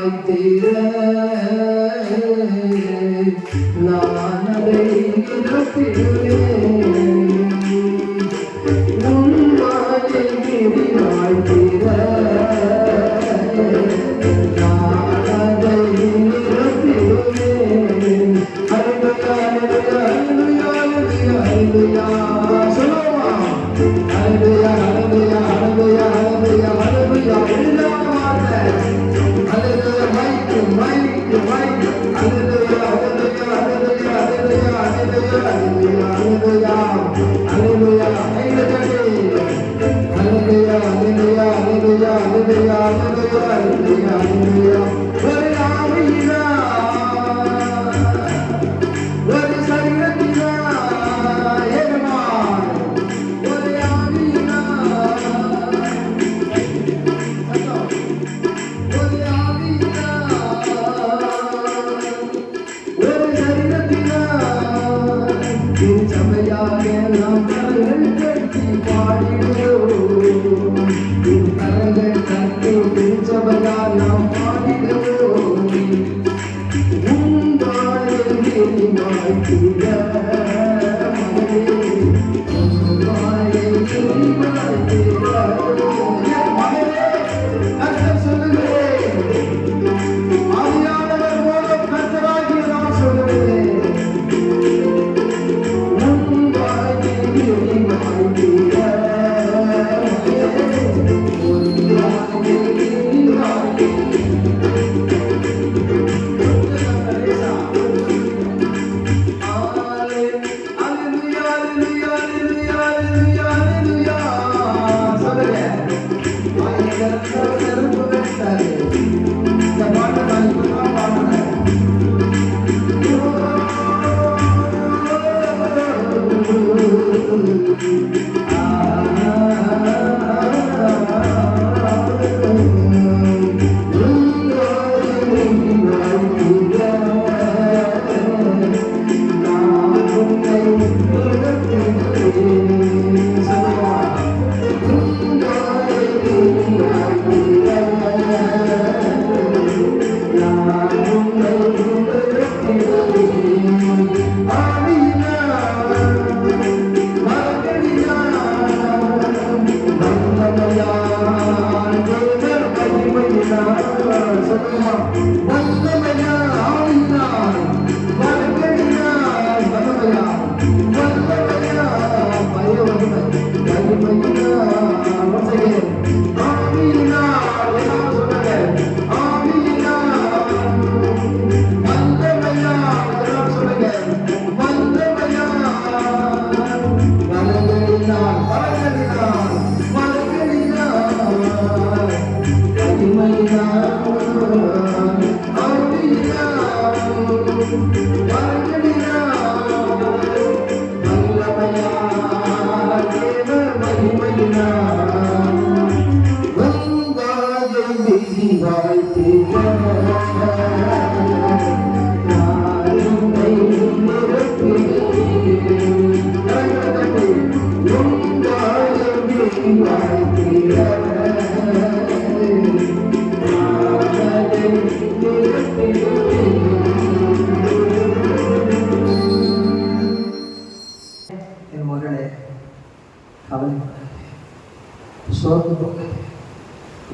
வாய்த்தீர நான் அதை இழப்பிடுவேன். உன் வாயை மீறி வாய்த்தீர நான் அதை இழப்பிடுவேன். அல்லேலூயா அல்லேலூயா அல்லேலூயா அல்லேலூயா சொல்லுமா அல்லேலூயா அல்லேலூயா அல்லேலூயா அல்லேலூயா அல்லேலூயா எல்லாம் வார்த்தை அல்லேலூயா மைக் மைக் மைக் அல்லேலூயா அல்லேலூயா அல்லேலூயா அல்லேலூயா அல்லேலூயா அல்லேலூயா அல்லேலூயா அல்லேலூயா அல்லேலூயா அல்லேலூயா அல்லேலூயா அல்லேலூயா அல்லேலூயா அல்லேலூயா ஒரு ஆவியினா ஒரு சரீரத்தினா ஏகமா ஒரு ஆவியினா ஒரு ஆவியினா ஒரு சரீரத்தினா சபையாக நாம் கரங்கள் கட்டி பாடிடுவோம். கரங்கள் கட்டி சபையால் நாம் பாடிடுவோம்.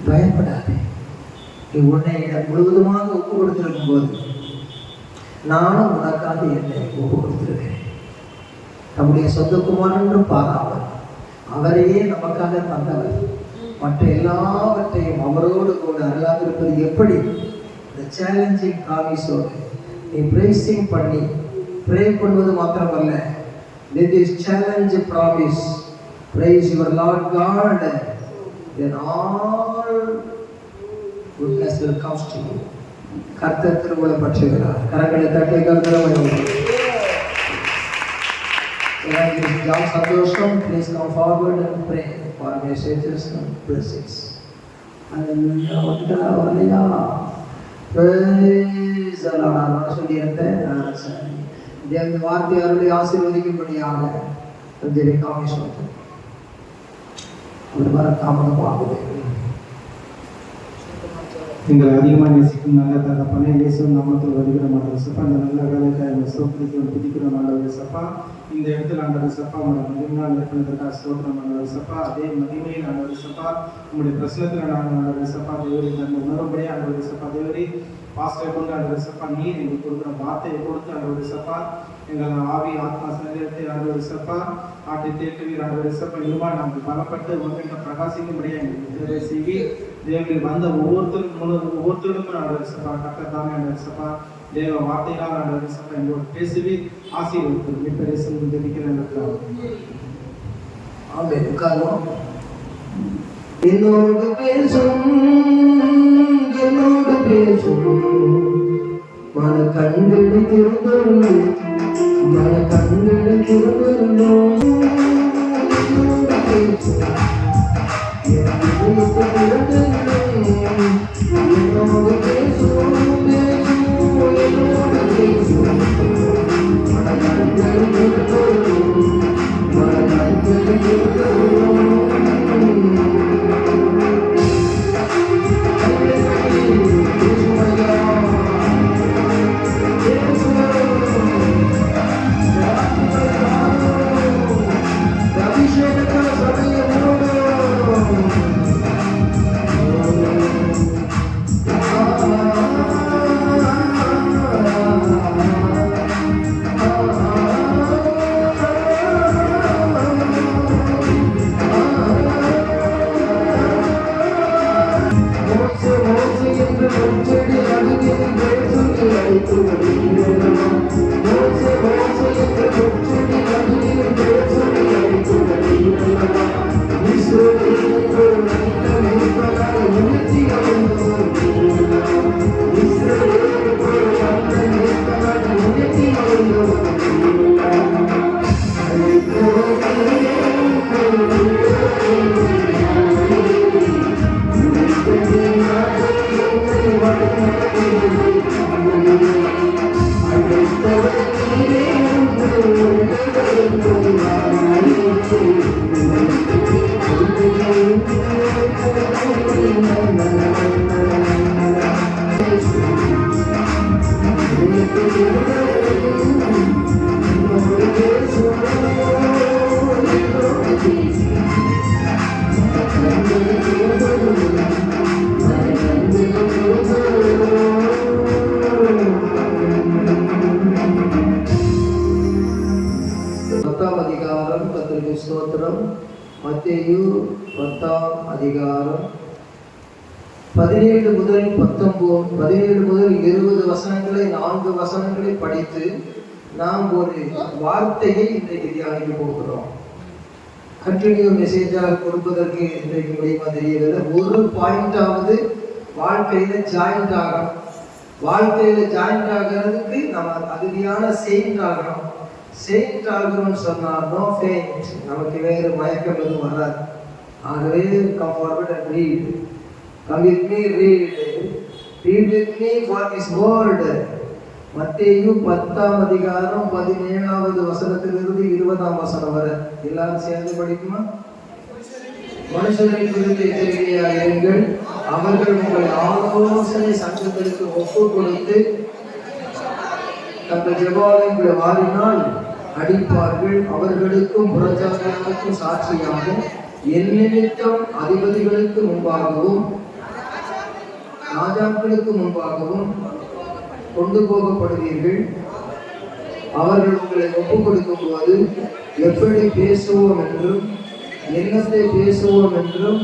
பயப்படாதே. உன்னை முழுவதுமாக ஒப்பு கொடுத்திருக்கும் போது நானும் உனக்காக என்னை ஒப்பு கொடுத்திருக்கிறேன். நம்முடைய சொந்த குமாரன் என்று பாராமல் அவரையே நமக்காக தந்தவர். மற்ற எல்லாவற்றையும் அவரோடு கூட அருளாதிருப்பது எப்படி? இந்த சேலஞ்சிங் ப்ராமிஸோடு நீ பிரேசிங் பண்ணி ப்ரே பண்ணுவது மாத்திரமல்ல, with this challenge promise, praise your Lord God, then all goodness will come to you. கர்த்தர் திருவுளை பற்றுகிறார். கரங்களை தட்டி கர்த்தரை John Santosham, please come forward and pray for messages and blessings. Hallelujah. Hallelujah. Praise the Lord. நான் சொல்லியிருந்தேன். சரி, தேவனுடைய வார்த்தை அருளை ஆசீர்வதிக்கும்படியாக கொஞ்சம் காமிஷன் அவர் வர தாமதமாகுது. எங்களை அதிகமாக நேசிக்கும் நல்ல தகப்பனே, இயேசு நாமத்தில் வருகிற மாண்டவர் சப்பா, இந்த நல்ல வேலைக்காக ஸ்தோத்திரிக்கிறோம், துதிக்கிறோம் மாண்டவர் சப்பா. இந்த இடத்துல ஆண்டவர் சப்பா உங்களோட மகிமையால் ஏற்படுவதற்காக ஸ்தோத்திரம் ஆண்டவர் சப்பா. அதே மகிமையில் ஆண்டவர் சப்பா உங்களுடைய பிரச்சனத்தில் நாங்கள் ஆண்டவர் சப்பா தேவரி தன்னை உணரும்படியே ஆண்டவர் சப்பா தேவரி பாஸ்டரை கொண்டு ஆண்டவர் சப்பா நீர் எங்களுக்கு கொடுக்குற வார்த்தையை கொடுத்து ஆண்டவர் சப்பா எங்கள் ஆவி ஆத்மா சரீரத்தை ஆண்டவர் சப்பா ஆட்டை தேற்றுவீர் ஆண்டவர் சப்பா. இதுவா நாங்கள் பலப்பட்டு உங்கள் பிரகாசிக்கும்படியாக எங்களுக்கு தேவை செய்வீர். தேவர்கள் வந்த ஒவ்வொருத்தருக்கும் ஆண்டவர் சப்பா கர்த்தர் ஆண்டவர் சப்பா தேவ வார்த்தையினால் ஆண்டவர் சப்பா எங்களோட பேசுவீர். ஆசீர்வதிப்பீர். மீட்பரேசன் ஜெபிக்கிறேன். ஆமென். உட்காருவோம். என்னோடு பேசும் மன கண்களை திறந்தருளும், மன கண்களை திறந்தருளும். என்னோடு பேசும் என்னோடு பேசும் என்னோடு பேசும் மன கண்களை திறந்தருளும், மன கண்களை திறந்தருளும். மத்தேயு 10ஆம் அதிகாரம் 17 முதல் 20 வசனங்களை 4 வசனங்களை படித்து நாம் ஒரு வார்த்தையை இன்றைக்கு தியானிக்க போகிறோம். கண்டினியூ மெசேஜாக கொடுப்பதற்கு இன்றைக்கு முடியுமா தெரியவில்லை. ஒரு பாயிண்டாவது வாழ்க்கையில ஜாயிண்ட் ஆகணும். வாழ்க்கையில ஜாயிண்ட் ஆகிறதுக்கு நம்ம தகுதியான செயின்ட் ஆகணும். செயின்ட் ஆகணும்னு சொன்னால் நோ ஃபெயிண்ட், நமக்கு வேறு மயக்கம் எதுவும் வராது. ஆகவே come forward and read. Come with me, read with me for his word. மத்தேயு 10ஆம் அதிகாரம் 17வது வசனத்திலிருந்து 20ஆம் வசனம் வரை எல்லாரும் சேர்ந்து படிக்குமா? மனுஷரை குறித்து எச்சரிக்கையாக இருங்கள். அவர்கள் உங்களை ஆலோசனை சங்கங்களுக்கு ஒப்பு கொடுத்து தங்கள் ஜெபாலயங்களை வாரினால் அடிப்பார்கள். அவர்களுக்கும் புறஜாதிகளுக்கும் சாட்சியாக என் நிமித்தம் அதிபதிகளுக்கு முன்பாகவும் ராஜாக்களுக்கு முன்பாகவும் கொண்டு போகப்படுவீர்கள். அவர்கள் உங்களை ஒப்புக் கொடுக்கும் போது எப்படி பேசுவோம் என்றும் என்னத்தை பேசுவோம் என்றும்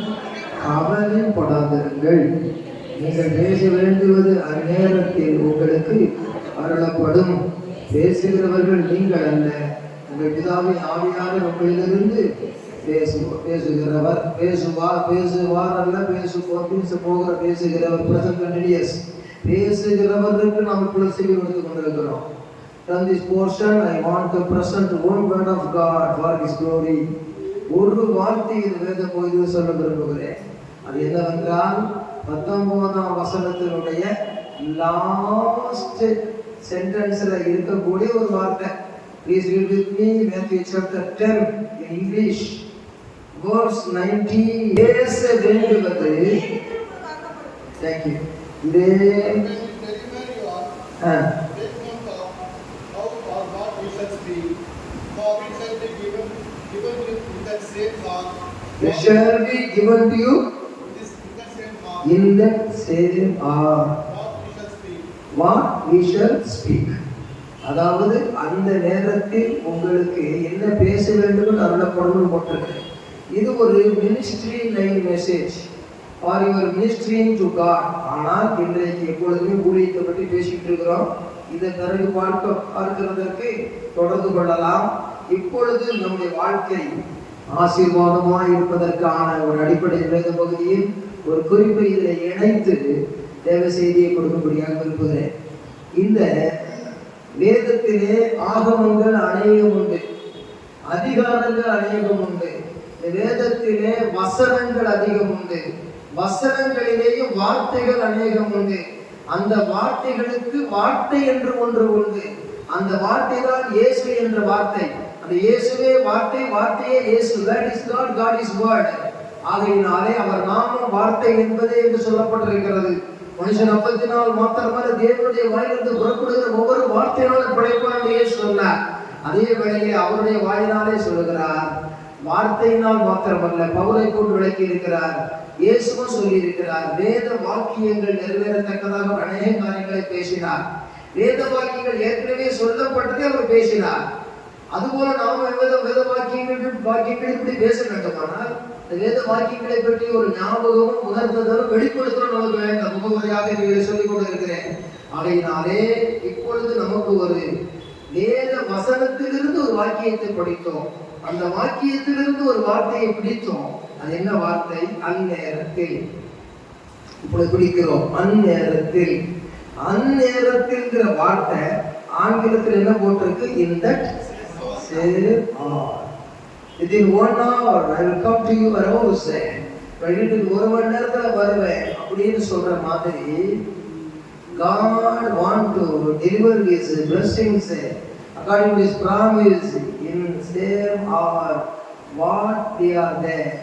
கவலைப்படாதிருங்கள். நீங்கள் பேச வேண்டுவது அந்நேரத்தில் உங்களுக்கு அருளப்படும். பேசுகிறவர்கள் நீங்கள் அல்ல, உங்கள் பிதாவின் ஆவியானவர் உங்களிலிருந்து பேசுகிறவர். பேசுவார் அல்ல, பேசுகிற பேசுகிறவர். பேசுகிறவருக்கு நாம் இப்பொழுது செவி கொடுத்து கொண்டிருக்கிறோம். From this portion I want to present one word of God for His glory. ஒரு வார்த்தை இது வேத பகுதியில் சொல்ல விரும்புகிறேன். அது என்னவென்றால் 19ஆம் வசனத்தினுடைய லாஸ்ட் சென்டென்ஸ்ல இருக்கக்கூடிய ஒரு வார்த்தை. Please read with me Matthew chapter 10 in English verse 19. பேச வேண்டுவது, thank you, இதே When you deliver your statement of how or what we shall speak, for it shall be given you in that same heart. it shall be given to you In that same heart, in that same hour what we shall speak. what we shall speak. அதாவது அந்த நேரத்தில் உங்களுக்கு என்ன பேச வேண்டும் அருளப்படும் போட்டிருக்கிறேன். இது ஒரு ministry line message for your ministering to God. ஆனால் இன்றைக்கு எப்பொழுதுமே ஊழியத்தை பற்றி பேசிட்டு இருக்கிறோம். இதை பிறகு பார்க்கிறதற்கு தொடர்பு கொள்ளலாம். இப்பொழுது நம்முடைய வாழ்க்கை ஆசீர்வாதமாக இருப்பதற்கான ஒரு அடிப்படை வேத பகுதியில் ஒரு குறிப்பை இதில் இணைத்து தேவ செய்தியை கொடுக்கும்படியாக விரும்புகிறேன். இந்த வேதத்திலே ஆகமங்கள் அநேகம் உண்டு, அதிகாரங்கள் அநேகம் உண்டு. இந்த வேதத்திலே வசனங்கள் அதிகம் உண்டு, வசனங்களிலேயும் வார்த்தைகள் அநேகம் உண்டு. அந்த வார்த்தைகளுக்கு வார்த்தை என்று ஒன்று உண்டு. அந்த வார்த்தை தான் இயேசு என்ற வார்த்தை. அந்த இயேசுவே வார்த்தை, வார்த்தையே இயேசு. That is God, God is word. ஆகையினாலே அவர் நாமம் வார்த்தை என்பதே என்று சொல்லப்பட்டிருக்கிறது. மனுஷன் அப்பத்தினால் மாத்திரமல்ல தேவனுடைய வாயிலிருந்து புறப்படுகிற ஒவ்வொரு வார்த்தையினாலும் பிழைப்பான் என்று இயேசு சொன்னார். அதே வேளையிலே அவருடைய வாயினாலே சொல்லுகிறார். வார்த்தையினால் மாத்திரமல்ல, பவுலை கொண்டு விளக்கி இருக்கிறார். இயேசுவும் சொல்லி இருக்கிறார். வேத வாக்கியங்கள் நிறைவேறத்தக்கதாக அநேக காரியங்களை பேசினார். வேத வாக்கியங்கள் ஏற்கனவே சொல்லப்பட்டதே அவர் பேசினார். அதுபோல நாம் வேத வாக்கியங்கள் இப்படி பேச வேண்டுமானால் இந்த வேத வாக்கியங்களை பற்றி ஒரு ஞாபகமும் உணர்ந்ததும் வெளிப்படுத்தலும் நமக்கு வேண்டும். முகமுறையாக இவைகளை சொல்லிக் கொண்டிருக்கிறேன். ஆகையினாலே இப்பொழுது நமக்கு ஒரு வேத வசனத்திலிருந்து ஒரு வாக்கியத்தை படித்தோம். அந்த வாக்கியத்திலிருந்து ஒரு வார்த்தையை பிடித்தோம். அது என்ன வார்த்தை? அந்நேரத்தில். இப்பொழுது பிடிக்கிறோம். அந்நேரத்தில். அந்நேரத்தில்ங்கிற வார்த்தை ஆங்கிலத்தில் என்ன போட்டிருக்கு? In that same hour. Within 1 hour I will come to you arouse. ஒரு மணி நேரத்துல வருவேன் அப்படின்னு சொல்ற மாதிரி God want to deliver his blessings according to his promise in same hour what they are there.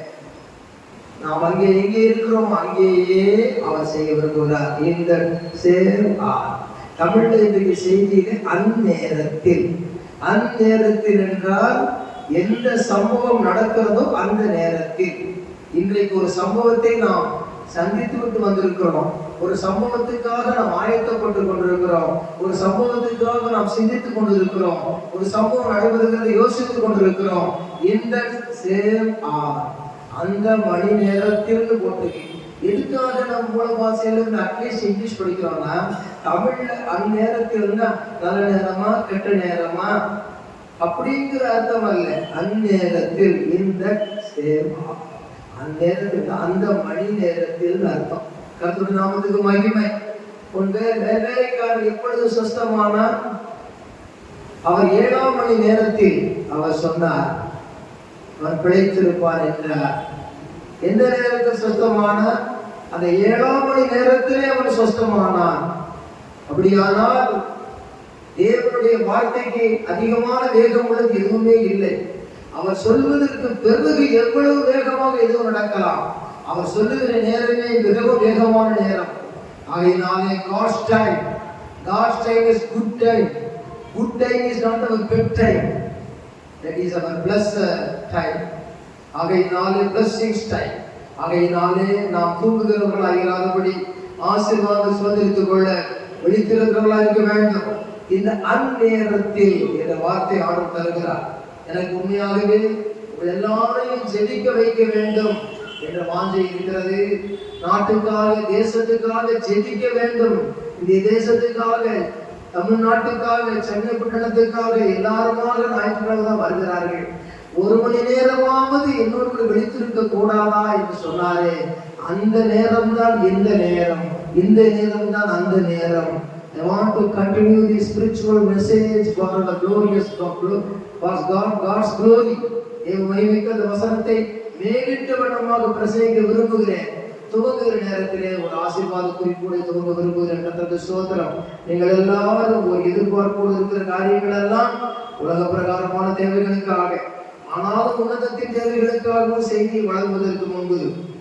நாம் அங்கே எங்கே இருக்கிறோம் அங்கேயே அவர் செய்ய விரும்புகிறார். இந்த சேம் hour. தமிழ்ல இன்றைக்கு செய்தியிலே அந்நேரத்தில். அந்நேரத்தில் என்றால் எந்த சம்பவம் நடக்கிறதோ அந்த நேரத்தில். இன்றைக்கு ஒரு சம்பவத்தை நாம் சந்தித்து விட்டு வந்திருக்கிறோம். ஒரு சம்பவத்துக்காக நாம் ஆயத்தப்பட்டு கொண்டிருக்கிறோம். ஒரு சம்பவத்துக்காக நாம் சிந்தித்துக் கொண்டிருக்கிறோம். ஒரு சம்பவம் நடைபெறுகிறதை யோசித்துக் கொண்டிருக்கிறோம். இந்த சேம் hour, அந்த மணி நேரத்தில் போட்டு எதுக்காக நம்ம மூல பாஷையில அட்லீஸ்ட் இங்கிலீஷ் படிக்கிறோம்னா தமிழ்ல அந்நேரத்தில் நல்ல நேரமா கெட்ட நேரமா அப்படிங்கிற அர்த்தம் அல்ல. அந்நேரத்தில் இந்த சேம் அந்நேரத்தில் அந்த மணி நேரத்தில் அர்த்தம். கர்த்தருடைய நாமத்துக்கு மகிமை. வேலைக்காரர் எப்பொழுது சுஸ்தமானார்? அவர் 7ஆம் மணி நேரத்தில் அவர் சொன்னார் அவர் பிழைத்திருப்பார் என்றார். எந்த நேரத்தில் சுஸ்தமானார்? அந்த 7ஆம் மணி நேரத்திலே அவர் சுஸ்தமானார். அப்படியானால் தேவனுடைய வார்த்தைக்கு அதிகமான வேகம் உள்ளது எதுவுமே இல்லை. அவர் சொல்வதற்கு பிறகு எவ்வளவு வேகமாக எதுவும் நடக்கலாம். அவர் சொல்லுகிற நேரமே மிகவும் வேகமான நேரம். ஆகையினாலே God's time is good time. Good time is not our good time. That is our blessed time. ஆகையினாலே blessings time. ஆகையினாலே நாம் தூங்குகிறவர்களாக இராதபடி ஆசீர்வாதம் சுதந்திரித்துக் கொள்ள விழித்திருக்கிறவர்களாக இருக்க வேண்டும். இந்த அந்நேரத்தில் என்ற வார்த்தை ஆர்டர் தருகிறார். எனக்கு உண்மையாகவே எல்லாரையும் ஜெபிக்க வைக்க வேண்டும் என்ற வாஞ்சை இருக்கிறது. நாட்டுக்காக தேசத்துக்காக ஜெபிக்க வேண்டும். இந்த தேசத்துக்காக தமிழ்நாட்டுக்காக சென்னை பட்டணத்துக்காக எல்லாருமாக ஞாயிற்றுக்கிழமை தான் வருகிறார்கள். 1 மணி நேரமாவது என்னோடு விழித்திருக்க கூடாதா என்று சொன்னாரே, அந்த நேரம் தான் இந்த நேரம், இந்த நேரம் தான் அந்த நேரம். I want to continue the spiritual message for the glorious God's glory. மகிமைக்கு அந்த வசனத்தை மேலிட்ட வண்ணமாக பிரசங்கிக்க விரும்புகிறேன். துவங்குகிற நேரத்திலே ஒரு ஆசீர்வாத குறிப்போடு துவங்க விரும்புகிறேன். கர்த்தருக்கு ஸ்தோத்திரம். நீங்கள் எல்லாரும் ஒரு எதிர்பார்ப்போடு இருக்கிற காரியங்கள் எல்லாம் உலக பிரகாரமான தேவைகளுக்காக, ஆனாலும் உன்னதத்தின் தேவைகளுக்காகவும் செய்தியை வழங்குவதற்கு முன்பு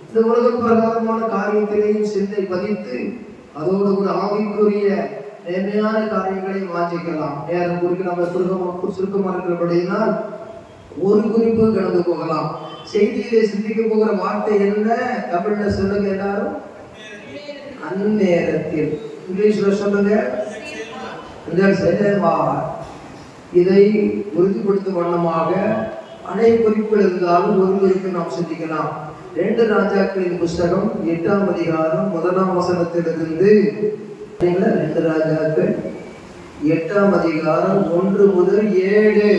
இந்த உலக பிரகாரமான காரியத்திலேயும் சிந்தை பதித்து அதோடு கூட ஆவிக்குரிய நேர்மையான காரியங்களை வாஞ்சிக்கலாம். நேரம் குறித்து நம்ம சுருக்கமாக இருக்கிறபடியினால் ஒரு குறிப்பு கடந்து போகலாம். செய்தியிலே சிந்திக்க போகிற வார்த்தை என்ன? தமிழ்ல சொல்லுங்க எல்லாரும். அந்நேரத்தில். இங்கிலீஷ்ல சொல்லுங்க. இதை உறுதிப்படுத்தும் வண்ணமாக அனைத்து குறிப்புகள் இருந்தாலும் ஒரு குறிப்பு நாம் சிந்திக்கலாம். 2 ராஜாக்களின் புஸ்தகம் 8ஆம் அதிகாரம் 1ஆம் வசனத்திலிருந்து 2 ராஜாக்கள் 8ஆம் அதிகாரம் 1 முதல் 7.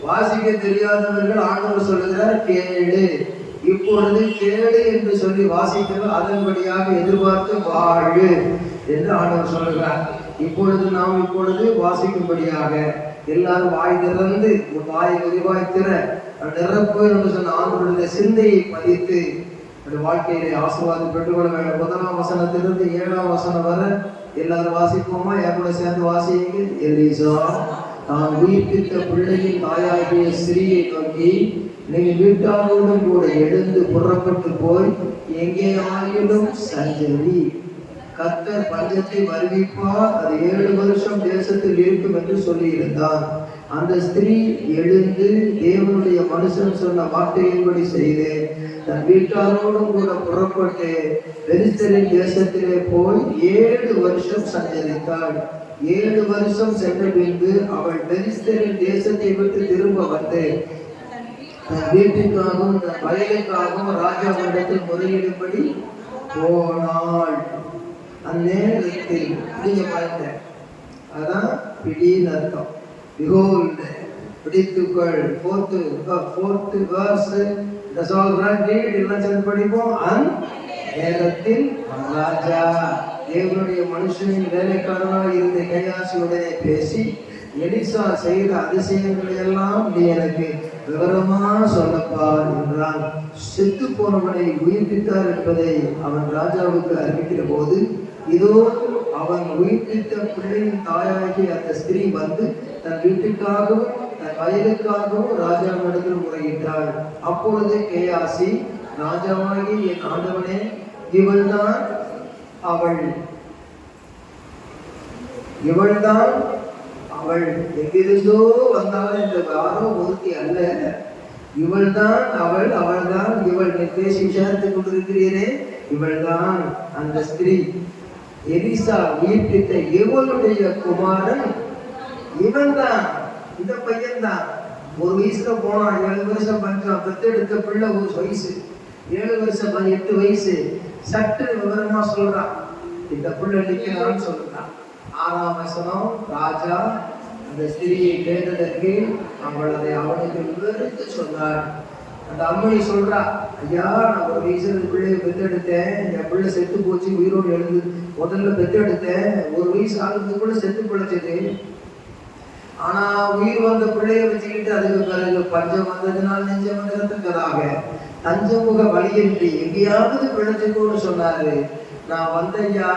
வாசிக்க தெரியாதவர்கள் ஆண்டவர் சொல்லுகிறார் கேளு. இப்பொழுது கேளு என்று சொல்லி வாசிக்கிறது அதன்படியாக எதிர்பார்த்து வாழு என்று ஆண்டவர் சொல்லுகிறார். இப்பொழுது வாசிக்கும்படியாக எல்லாரும் வாய் திறந்து வாயை விரிவாய் திற நிரப்பு என்று சொன்ன ஆண்டவருடைய சிந்தையை பதித்து வாழ்க்கையிலே ஆசீர்வாதம் பெற்றுக்கொள்ள வேண்டும். 1ஆம் வசனத்திலிருந்து 7ஆம் வசனம் வரை எல்லாரும் வாசிப்போமா? கூட சேர்ந்து வாசியுங்க. எலிசா தான் உயிர்ப்பித்த பிள்ளையின் தாயாகிய ஸ்திரீயை நோக்கி, நீங்கள் வீட்டாரோடும் கூட எழுந்து புறப்பட்டு போய் எங்கே ஆயிலும் சஞ்சரி, கர்த்தர் பஞ்சத்தை வருவிப்பார், அது 7 வருஷம் தேசத்தில் இருக்கும் என்று சொல்லியிருந்தார். அந்த ஸ்திரீ எழுந்து தேவனுடைய மனுஷன் சொன்ன வார்த்தையின்படி செய்து தன் வீட்டாரோடும் கூட புறப்பட்டு பெலிஸ்தரின் தேசத்திலே போய் 7 வருஷம் சஞ்சரித்தாள். 7 வருஷம் சென்ற பின்பு அவள் பெலிஸ்தரின் தேசத்தை விட்டு திரும்ப வந்து தன் வீட்டுக்காகவும் தன் வயலுக்காகவும் ராஜாவிடத்தில் முறையிடும்படி போனாள். அந்நேரத்தில் நீங்க பாருங்க, அதான் பிடின்னு அர்த்தம். Behold, பிடித்துக்கள். fourth verse எல்லாம் சேர்ந்து படிப்போம். அந்நேரத்தில் ராஜா தேவனுடைய மனுஷனின் வேலைக்காரனாக இருந்த கேயாசியுடனே பேசி, எலிசா செய்த அதிசயங்களை எல்லாம் நீ எனக்கு விவரமா சொல்லப்பா என்றான். செத்து போனவனை உயிர்ப்பித்தார் என்பதை அவன் ராஜாவுக்கு அறிவிக்கிற போது, இதோ அவன் உயிர்ப்பித்த பிள்ளையின் தாயாகி அந்த ஸ்திரீ வந்து தன் வீட்டுக்காகவும் தன் வயலுக்காகவும் ராஜாவிடத்தில் முறையிட்டாள். அப்பொழுது கேயாசி, ராஜாவாகி என் ஆண்டவனே, இவள்தான் அவள் எங்கிருந்தோ வந்தாள் என்று யாரோ ஒருத்தி அல்ல, இவள்தான் அவள்தான் இவள். பேசி விசாரித்துக் கொண்டிருக்கிறீரே, இவள்தான் அந்த ஸ்திரீ. எலிசா உயிர்ப்பித்த இவளுடைய குமாரன் இவன்தான், இந்த பையன்தான். 1 வயசுல போனான், 7 வருஷம் பஞ்சம். பெற்றெடுத்த பிள்ளை 1 வயசு, 7 வருஷம் 8 வயசு. சற்று விவரமா சொல்றான், இந்த பிள்ளை நிற்கிறான்னு சொல்றான். 6ஆம் வசனம், ராஜா அந்த ஸ்திரியை கேட்டதற்கு அவள் அதை அவனுக்கு விவரித்து சொன்னார். அந்த அம்மணி சொல்றா, ஐயா, நான் 1 வயசுல பிள்ளையை பெற்றெடுத்தேன், என் பிள்ளை செத்து போச்சு, உயிரோடு எழுந்து முதல்ல பெற்றெடுத்தேன், 1 வயசு ஆகுறதுக்குள்ள செத்து பிழைச்சது. ஆனா உயிர் வந்த பிள்ளைய வச்சுக்கிட்டு அதுக்கு பிறகு பஞ்சம் வந்ததுனால நெஞ்சம் வந்ததுக்காக தஞ்சமுக வழியின்றி எங்கேயாவது பிழைச்சுக்கோன்னு சொன்னாரு. நான் வந்தையா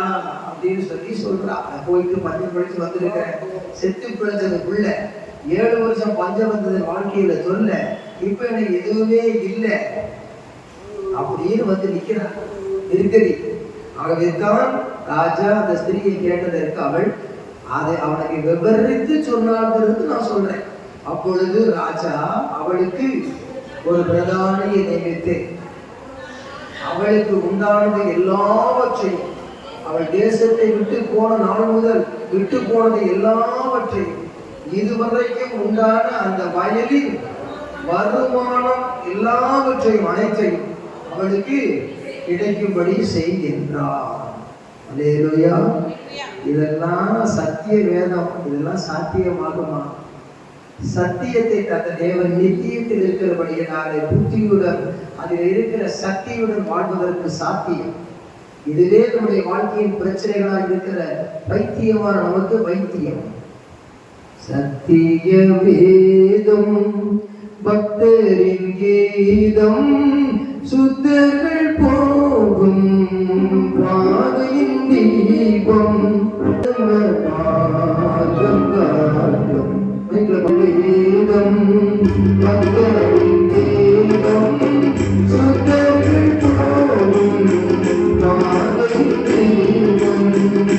அப்படின்னு சொல்றா. போயிட்டு பஞ்சம் பிழைச்சு வந்திருக்கிறேன், செத்து பிழைச்சது பிள்ளை, 7 வருஷம் பஞ்சம் வந்தது வாழ்க்கையில சொல்ல, இப்ப எனக்கு எதுவுமே இல்லை அப்படின்னு வந்து நிக்கிறான் இருக்கிறி. ஆகவேதான் ராஜா அந்த ஸ்திரியை கேட்டதற்கு அவள் அதை அவனுக்கு விவரித்து சொன்னார்கிறது நான் சொல்றேன். அப்பொழுது ராஜா அவளுக்கு ஒரு பிரதானியை நியமித்து அவளுக்கு உண்டானது எல்லாவற்றையும், அவள் தேசத்தை விட்டு போன நாள் முதல் விட்டு போனது எல்லாவற்றையும், இதுவரைக்கும் உண்டான அந்த வயலின் வருமானம் எல்லாவற்றையும் அனைத்தையும் அவளுக்கு கிடைக்கும்படி செய்கின்றார். அல்லேலூயா. இதெல்லாம் சத்திய வேதம். இதெல்லாம் சாத்தியமாகுமா? சத்தியத்தை தந்த தேவன் நித்தியத்தில் இருக்கிறபடியினாலே புத்தியுடன் அதில் இருக்கிற சக்தியுடன் வாழ்வதற்கு சாத்தியம். இதுவே நம்முடைய வாழ்க்கையின் பிரச்சனைகளாக இருக்கிற பைத்தியமான நமக்கு வைத்தியம். சத்திய வேதம் பக்தரின் கீதம், சுத்தர்கள் போகும் பாதையின் தீபம், வேதம் பக்தரின் கீதம், சுத்தர்கள் போகும் பாதையின் தீபம்.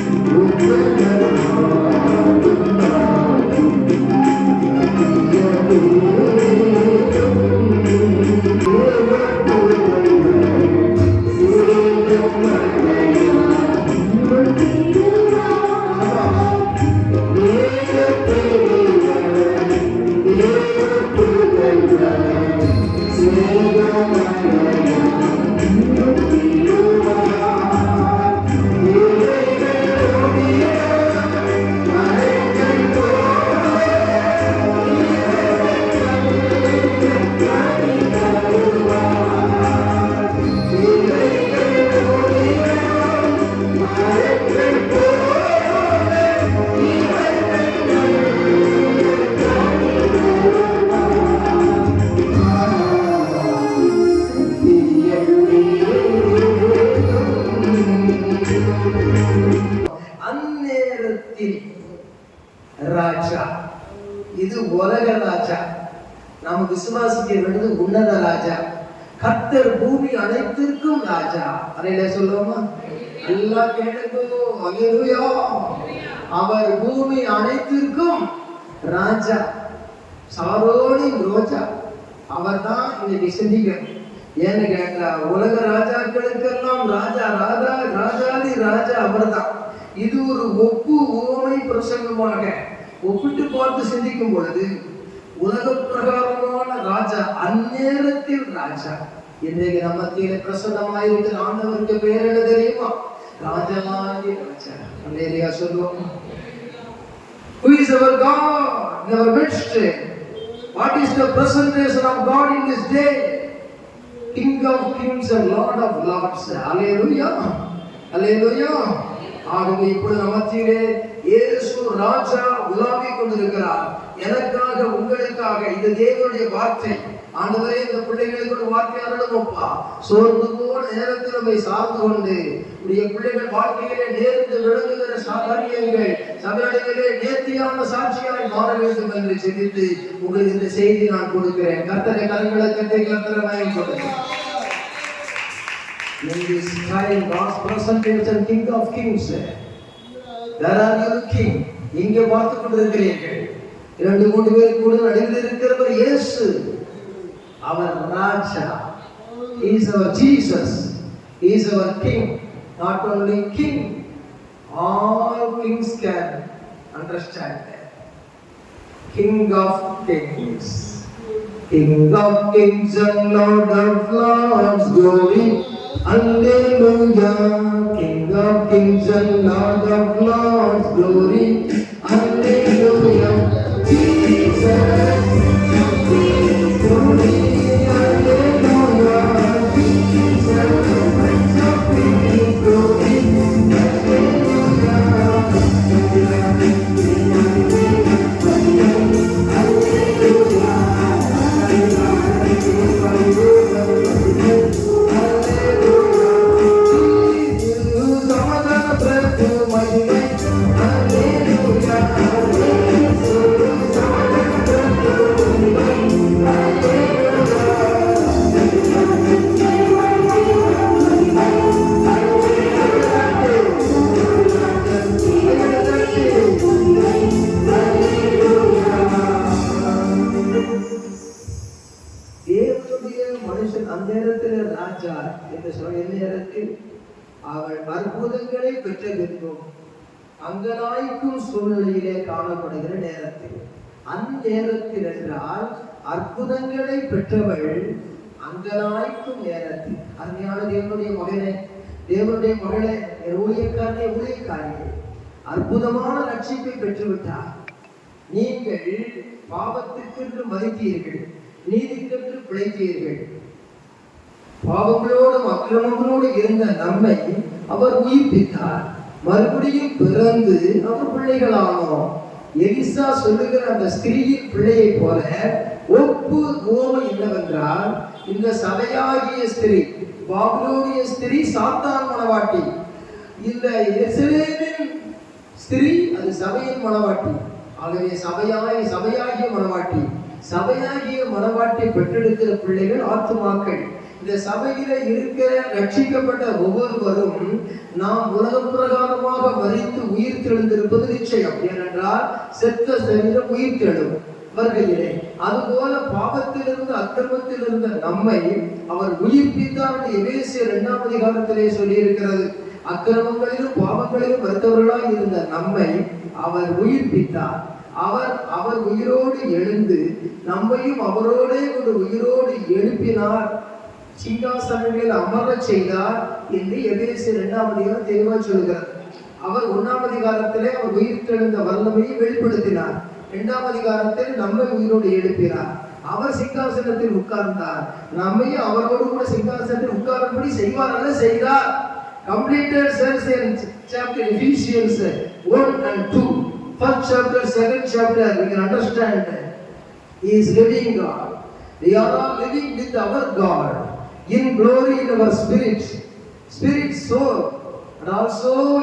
அந்நேரத்தில் ராஜா, இது உலக ராஜா. நாம் விசுவாசிக்க வேண்டியது உன்னத ராஜா. கர்த்தர் பூமி அனைத்திற்கும் ராஜா. அதையில சொல்லுவோமா? எல்லாம் கேளுங்கோ. அல்லேலூயா. அவர் பூமி அனைத்திற்கும் ராஜா. சாரோனி ரோஜா அவர் தான் இன்னைக்கு சிந்திக்கணும். ஏன்னு கேட்டா, உலக ராஜாக்களுக்கெல்லாம் ராஜா ராஜா ராஜாதி ராஜா அவர் தான். இது ஒரு ஒப்பு ஓமை பிரசங்கமாக ஒப்பிட்டு பார்த்து சிந்திக்கும் பொழுது, உலக பிரகாரமான ராஜா அந்நேரத்தில் ராஜா இன்றைக்கு நம்ம மத்தியில பிரசன்னமாயிருக்கிற ஆண்டவருக்கு பேர் என்ன தெரியுமா? ராஜாதி ராஜா. அல்லேலூயா சொல்லுவோம். Who is our God in our midst? What is the presentation of God in this day? King of kings and Lord of lords. Hallelujah. Hallelujah. ஆகவே இப்பொழுது நம்ம மத்தியிலே இயேசு ராஜா உலாவிக் கொண்டிருக்கிறார். எனக்காக உங்களுக்காக இது தேவனுடைய வார்த்தை. ஆண்டவரே, இந்த பிள்ளைகளுக்கு ஒரு வார்த்தை அருளுமப்பா. சோர்ந்து போன நேரத்தில் நம்மை சார்ந்து கொண்டு உடைய பிள்ளைகள் வாழ்க்கையிலே நேர்ந்து விளங்குகிற காரியங்கள் சபைகளிலே நேர்த்தியான சாட்சியாய் மாற வேண்டும் என்று சிந்தித்து உங்களுக்கு இந்த செய்தி நான் கொடுக்கிறேன். கர்த்தரை கரங்களை கட்டி கர்த்தரை வாங்கி கொடுக்கிறேன். In this time, God's presentation, King of Kings. Where are you looking? இங்கே பார்த்துக் கொண்டிருக்கிறீர்கள். 2-3 பேர் கூட நடுவில் இருக்கிறவர் இயேசு. அவர் ராஜா. He is our Jesus. He is our King. Not only King, all kings can understand that. King of Kings. King of Kings and Lord of Lords, glory. Hallelujah. King of Kings and Lord of Lords, glory. Hallelujah. Jesus, glory. Hallelujah. Jesus, Prince of Peace, glory. அவள் அற்புதங்களை பெற்ற பின்பும் அங்கலாய்க்கும் சூழ்நிலையிலே காணப்படுகிற நேரத்தில், அந்நேரத்தில் என்றால் அற்புதங்களை பெற்றவள் அங்கலாய்க்கும் நேரத்தில். அருமையான தேவனுடைய மகனே, தேவனுடைய மகளே, ஊழியக்காரனே, ஊழியக்காரியே, அற்புதமான ரட்சிப்பை பெற்றுவிட்டார். நீங்கள் பாவத்திற்கென்று மதித்தீர்கள், நீதிக்கென்று பிழைத்தீர்கள். பாவங்களோடும் அக்கிரமங்களோடு இருந்த நம்மை அவர் உயிர்ப்பித்தார். மறுபடியும் பிறந்து அவர் பிள்ளைகளானோம். எலிசா சொல்லுகிற அந்த ஸ்திரீயின் பிள்ளையை போல ஒப்பு ஓமை என்னவென்றால், இந்த சபையாகிய ஸ்திரீ, பாபிலோனிய ஸ்திரீ சாத்தான் மணவாட்டி. இந்த எருசலேமின் ஸ்திரீ அது சபையின் மணவாட்டி. ஆகவே சபையாகிய மணவாட்டி, சபையாகிய மணவாட்டி பெற்றெடுக்கிற பிள்ளைகள் ஆத்துமாக்கள். இந்த சபையில இருக்கிற ரட்சிக்கப்பட்ட ஒவ்வொருவரும் நாம் உலக பிரகாரமாக மரித்து உயிர் தெழுந்திருப்பது நிச்சயம். ஏனென்றால் செத்த சரீரம் உயிர் தெழும் வருகையிலே. அதுபோல பாவத்திலிருந்து அக்கிரமத்தில் இருந்த நம்மை அவர் உயிர்ப்பித்தார் என்று எபேசியர் 2ஆம் அதிகாரத்திலே சொல்லி இருக்கிறது. அக்கிரமங்களிலும் பாவங்களிலும் மறுத்தவர்களாய் இருந்த நம்மை அவர் உயிர்ப்பித்தார். அவர் உயிரோடு எழுந்து நம்மையும் அவரோடே ஒரு உயிரோடு எழுப்பினார், சிங்காசனங்களில் அமரச் செய்தார் என்று எபேசியர் 2ஆம் அதிகாரம் தெளிவாக சொல்கிறார். அவர் 1ஆம் அதிகாரத்திலே அவர் உயிர்த்தெழுந்த வல்லமையை வெளிப்படுத்தினார். 2ஆம் அதிகாரத்தில் நம்மை உயிரோடு எழுப்பினார். அவர் சிங்காசனத்தில் உட்கார்ந்தார், நம்மையும் அவரோடு கூட சிங்காசனத்தில் உட்காரும்படி செய்வார் அல்ல செய்தார். Completed says in chapter Ephesians 1 and 2, first chapter, second chapter, we can understand He is living God. We are all living with our God in glory in our spirit, soul and also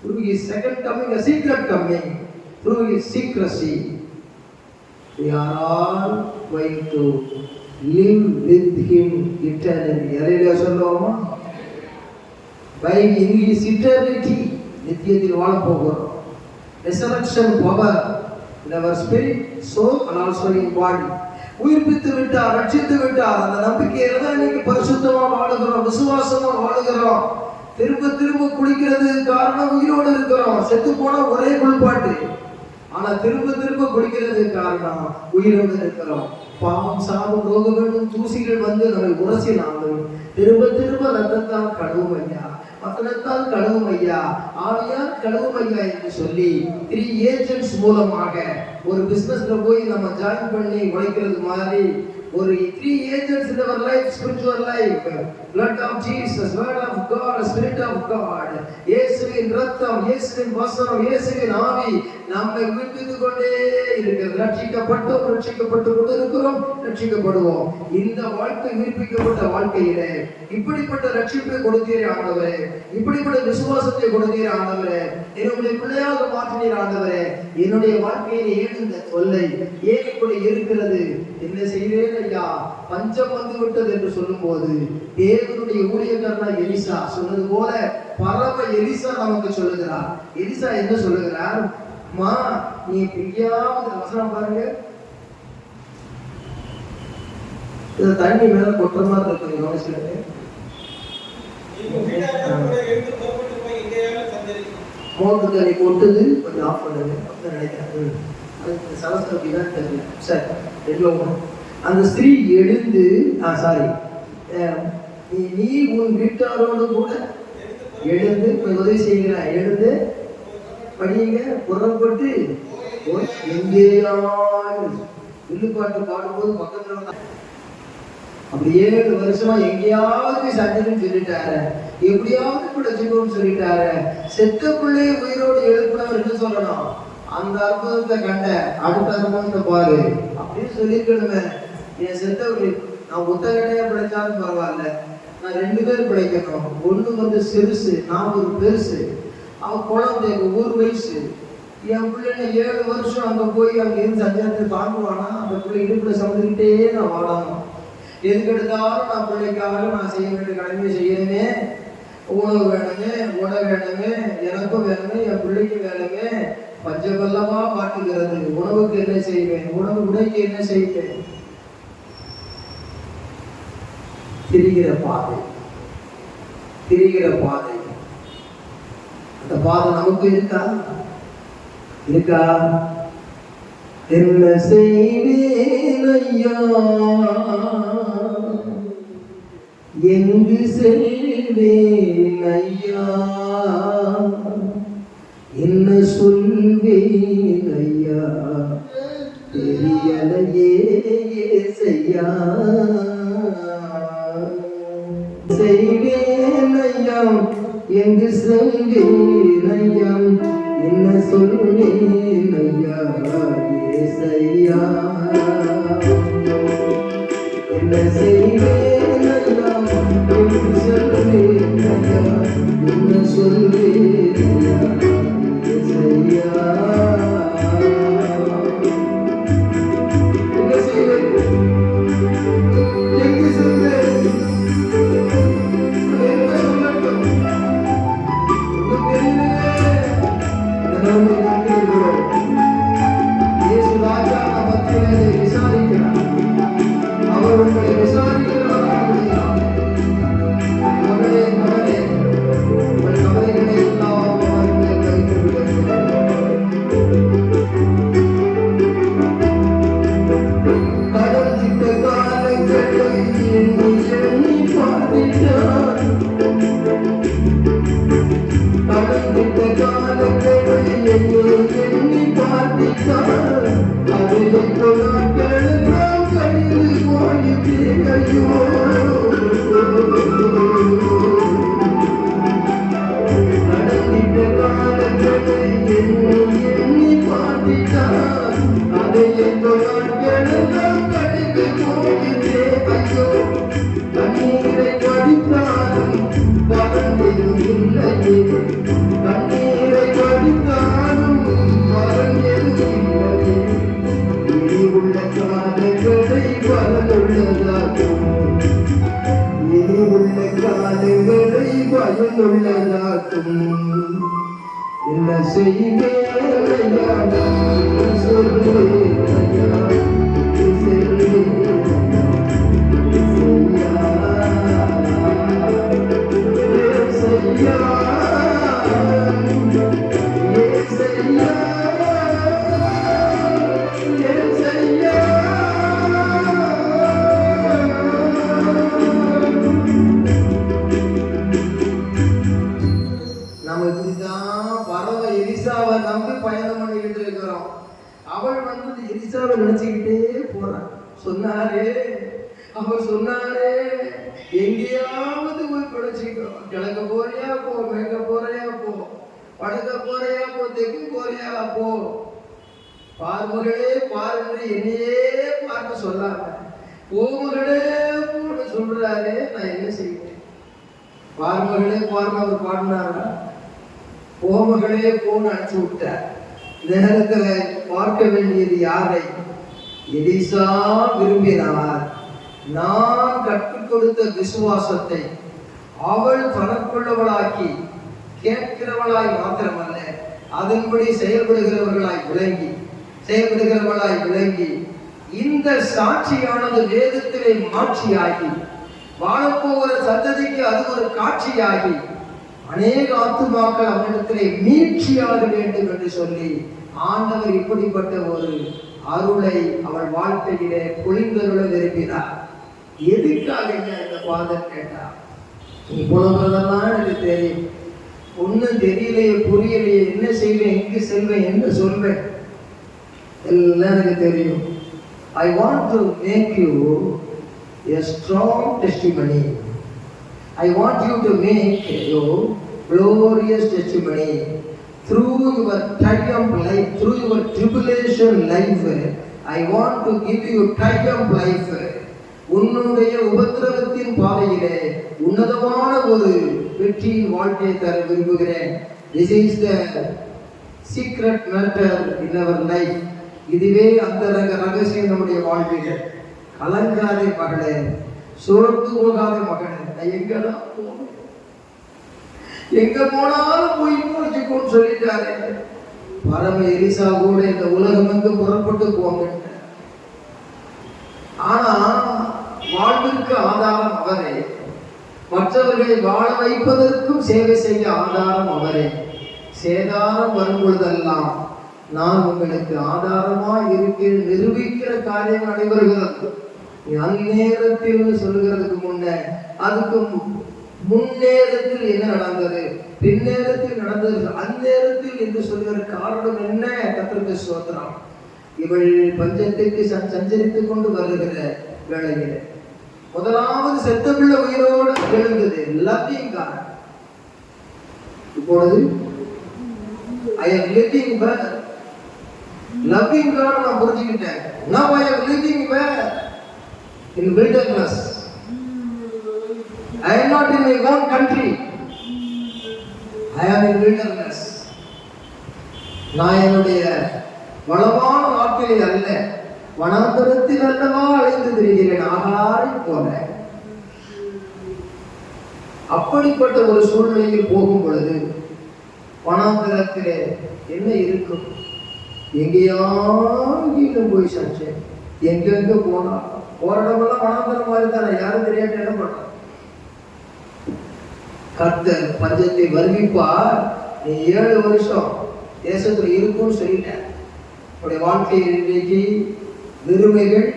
through his second coming, a secret coming, through his secrecy, we are all going to live with him eternally. Hallelujah சொல்லுவோமா? By in his eternity, நித்தியத்தில் வாழ போகிறோம். Resurrection power in our spirit, soul and also in body. உயிர்ப்பித்து விட்டார், ரட்சித்து விட்டார். அந்த நம்பிக்கையில தான் இன்னைக்கு பரிசுத்தமா வாழுகிறோம், விசுவாசமா வாழுகிறோம். திரும்ப திரும்ப குளிக்கிறது காரணம் உயிரோடு இருக்கிறோம். செத்து போன ஒரே குளிப்பாட்டு, ஆனா திரும்ப திரும்ப குளிக்கிறது காரணம் உயிரோடு இருக்கிறோம். பாவம், சாபம், ரோகம் வேண்டும் தூசிகள் வந்து நம்மை உரசினாலும் திரும்ப திரும்ப ரத்தத்தால் கழுவும் ஐயா, வசனத்தால் கழுவும் ஐயா, ஆவியால் கழுவும் ஐயா என்று சொல்லி 3 ஏஜென்ட்ஸ் மூலமாக ஒரு பிசினஸ்ல போய் நம்ம ஜாயின் பண்ணி உழைக்கிறது மாதிரி ஒரு 3 agents in our life, spiritual life, blood of Jesus, word of God, spirit of God, இயேசுவின் ரத்தம், இயேசுவின் வசனம், இயேசுவின் ஆவி நம்மை உயிர்ப்பித்துக் கொண்டே இருக்கிறது. ரட்சிக்கப்பட்டு கொண்டு இருக்கிறோம், ரட்சிக்கப்படுவோம். இந்த வாழ்க்கை உயிர்ப்பிக்கப்பட்ட வாழ்க்கையிலே இப்படிப்பட்ட ரட்சிப்பை கொடுத்தீரே ஆண்டவரே, இப்படிப்பட்ட விசுவாசத்தை கொடுத்தீரே ஆண்டவரே, என்னுடைய பிள்ளையாக மாற்றினீர் ஆண்டவரே. என்னுடைய வாழ்க்கையில் ஏன் இந்த தொல்லை, ஏன் இப்படி இருக்கிறது, என்ன செய்வேன் ஐயா, பஞ்சம் வந்து விட்டது என்று சொல்லும் போது தேவனுடைய ஊழியக்காரனான எலிசா சொன்னது போல பரம எலிசா நமக்கு சொல்லுகிறார். எலிசா என்ன சொல்லுகிறார்? மா, நீ எங்கேயாவது வசனம் பாருங்க, தண்ணி மேல கொட்டுற மாதிரி இருக்கு, கவனிச்சுட்டு மோட்டர் தண்ணி கொட்டுது, கொஞ்சம் ஆஃப் பண்ணுங்க அப்படின்னு நினைக்கிறேன். சலசம் அப்படிதான் தெரியல. சரி, ரெண்டு அந்த ஸ்திரீ எழுந்து நீ உன் வீட்டாரோடு கூட எழுந்து உதவி செய்கிற, எழுந்து படியுங்க, புறப்பட்டு எங்கேயாவது வில்லுப்பாட்டு பாடும்போது பக்கத்துல அப்படி 7 வருஷமா எங்கேயாவது சஞ்சரின்னு சொல்லிட்டாரு, எப்படியாவது பிடிச்சுக்கோன்னு சொல்லிட்டாரு. செத்த பிள்ளை உயிரோடு எழுப்பினவர் என்ன சொல்லணும்? அந்த அற்புதத்தை கண்ட, அடுத்த அற்புதத்தை பாரு அப்படின்னு சொல்லியிருக்கணுமே. என் செத்தவரு நான் ஒத்த கடையா பிழைச்சாலும் பரவாயில்ல, நான் 2 பேர் பிழைக்கணும். ஒண்ணு வந்து சிறுசு, நான் ஒரு பெருசு. அவன் குழந்தை 1 வயசு. என் பிள்ளைங்க 7 வருஷம் அங்க போய் அங்க இருந்து சஞ்சலத்தை தாங்குவானா? அந்த பிள்ளை இடுப்புல சமைச்சுக்கிட்டே நான் வாழணும். எதுக்கு எடுத்தாலும் நான் பிள்ளைக்காக நான் செய்ய வேண்டிய கடமையை செய்யணுமே. உணவு வேணுமே, உடை வேணுமே, எனக்கும் வேணுமே, என் பிள்ளைக்கு வேணுமே. பஞ்சபல்லமா மாட்டுகிறது. உணவுக்கு என்ன செய்வேன், உடைக்கு என்ன செய்வேன்? திரிகிற பாதை. அந்த பாதை நமக்கு இருக்கா? என்ன செய்வேன் ஐயா, எங்கு செல்வேன் ஐயா, என்ன சொல்வேன் ஐயா, தெரியலையே ஏசையா. செய்வேன் ஐயா, எங்கு செல்வேன் ஐயா, என்ன சொல்வேன் ஐயா ஏசையா. என்ன செய்வேன் ஐயா, எங்கு செல்வேன் ஐயா, என்ன சொல்வேன் ஐயா ஏசையா. என்ன செய்வேன், எங்கு செல்வேன், தண்ணீரை கடித்தாலும் பறந்திடும் இல்லை என்ன செய்வேன் ஐயா, என்ன சொல்வேன் ஐயா, என்ன செய்வேன் ஏசையா, ஏசையா, ஏசையா. நம்ம இப்படிதான் பறவை எலிசாவை நம்பி பயணம் பண்ணிக்கிட்டு இருக்கிறோம். அவள் வந்து எலிசாவை நினைச்சுக்கிட்டே போறான். சொன்னாரே, அவர் சொன்னாரே, எங்கேயாவது போய் பிழைச்சிக்கோ, கிழக்க போறியா போ, மேற்க போறியா போ, வடக்க போறியா போ, தெற்கு போறியா போ, பார்மகளே பாருங்கள் என்னையே பார்க்க சொல்லாம போமகளே போன்னு சொல்றாரு. நான் என்ன செய்வேன்? பார்மகளே பாருங்க அவர் பாடினாரா? போமகளே போன்னு அனுப்பிச்சு விட்டார். நேரத்துல பார்க்க வேண்டியது யாரை? எலிசா விரும்பினார். நான் கற்றுக் கொடுத்த விசுவாசத்தை அவள் தனக்குள்ளவளாக்கி கேட்கிறவளாய் மாத்திரமல்ல, அதன்படி செயல்படுகிறவளாய் விளங்கி இந்த சாட்சியானது வேதத்திலே மாட்சியாகி வாழப்போகிற சந்ததிக்கு அது ஒரு காட்சியாகி அநேக ஆத்துமாக்கள் அவனிடத்திலே மீட்சியாக வேண்டும் என்று சொல்லி ஆண்டவர் இப்படிப்பட்ட ஒரு அருளை அவள் வாழ்க்கையிலே பொழிந்தருள விரும்பினார். எதுக்காக இந்த பாதம் கேட்டா? நீ புலம்புறதெல்லாம் எனக்கு தெரியும், ஒன்னும் தெரியலையே, புரியலையே, என்ன செய்வேன், எங்கு செல்வேன், என்ன சொல்வேன், எல்லாம் எனக்கு தெரியும். I want to make you a strong testimony. I want you to make your glorious testimony through your triumph life, through your tribulation life. I want to give you triumph life. உன்னுடைய உபத்திரவத்தின் பாதையிலே உன்னதமான ஒரு வெற்றியின் வாழ்க்கையை தர விரும்புகிறேன். This is the secret matter in our life. இதுவே அந்த ரகசியம் நம்முடைய வாழ்க்கையில. கலங்காதே மகளே, சோர்ந்து போகாத மகனே, நான் எங்கெல்லாம் போனேன், எங்க போனாலும் போய் போச்சுக்கோன்னு சொல்லிட்டாரு. பரம எலிசா கூட இந்த உலகம் எங்கு புறப்பட்டு போங்க. ஆனா வாழ்விற்கு ஆதாரம் அவரே, மற்றவர்களை வாழ வைப்பதற்கும் சேவை செய்ய ஆதாரம் அவரே. சேதாரம் வரும் பொழுதெல்லாம் நான் உங்களுக்கு ஆதாரமா இருக்கிற நிரூபிக்கிற காரியம் நடைபெறுகிறது. அந்நேரத்தில் சொல்லுகிறதுக்கு முன்ன, அதுக்கு முன்னேரத்தில் என்ன நடந்தது, பின்னேரத்தில் நடந்தது, அந்நேரத்தில் என்று சொல்கிற காரணம் என்ன? கர்த்தருக்கு ஸ்தோத்திரம். இவள் பஞ்சத்துக்கு சஞ்சரித்துக் கொண்டு வருகிற வேளையில முதலாவது செத்த பிள்ளை உயிரோடு எழுந்தது. Loving God. இப்பொழுது I am living where? Loving God நான் புரிஞ்சுக்கிட்டேன். Now I am living where? In wilderness. I am not in my own country. I am in wilderness. நான் என்னுடைய வளமான நாட்டிலே அல்ல, வனாந்தரத்தில் அல்லவா அழைந்து திரிகிறேன், ஆகாரை போல. அப்படிப்பட்ட ஒரு சூழ்நிலையில் போகும் பொழுது வனாந்தரத்திலே என்ன இருக்கும்? எங்கேயும் போய் சச்சேன், எங்கெங்க போனா போராடமெல்லாம் வனாந்தரம் மாதிரி தானே, யாரும் தெரியாத என்ன பண்றான்? கர்த்தர் பஞ்சத்தை வருவிப்பார். நீ 7 வருஷம் தேசத்துல இருக்கும்னு சொல்லிட்டேன். உடைய வாழ்க்கையில் இன்றைக்கு வெறுமைகள்,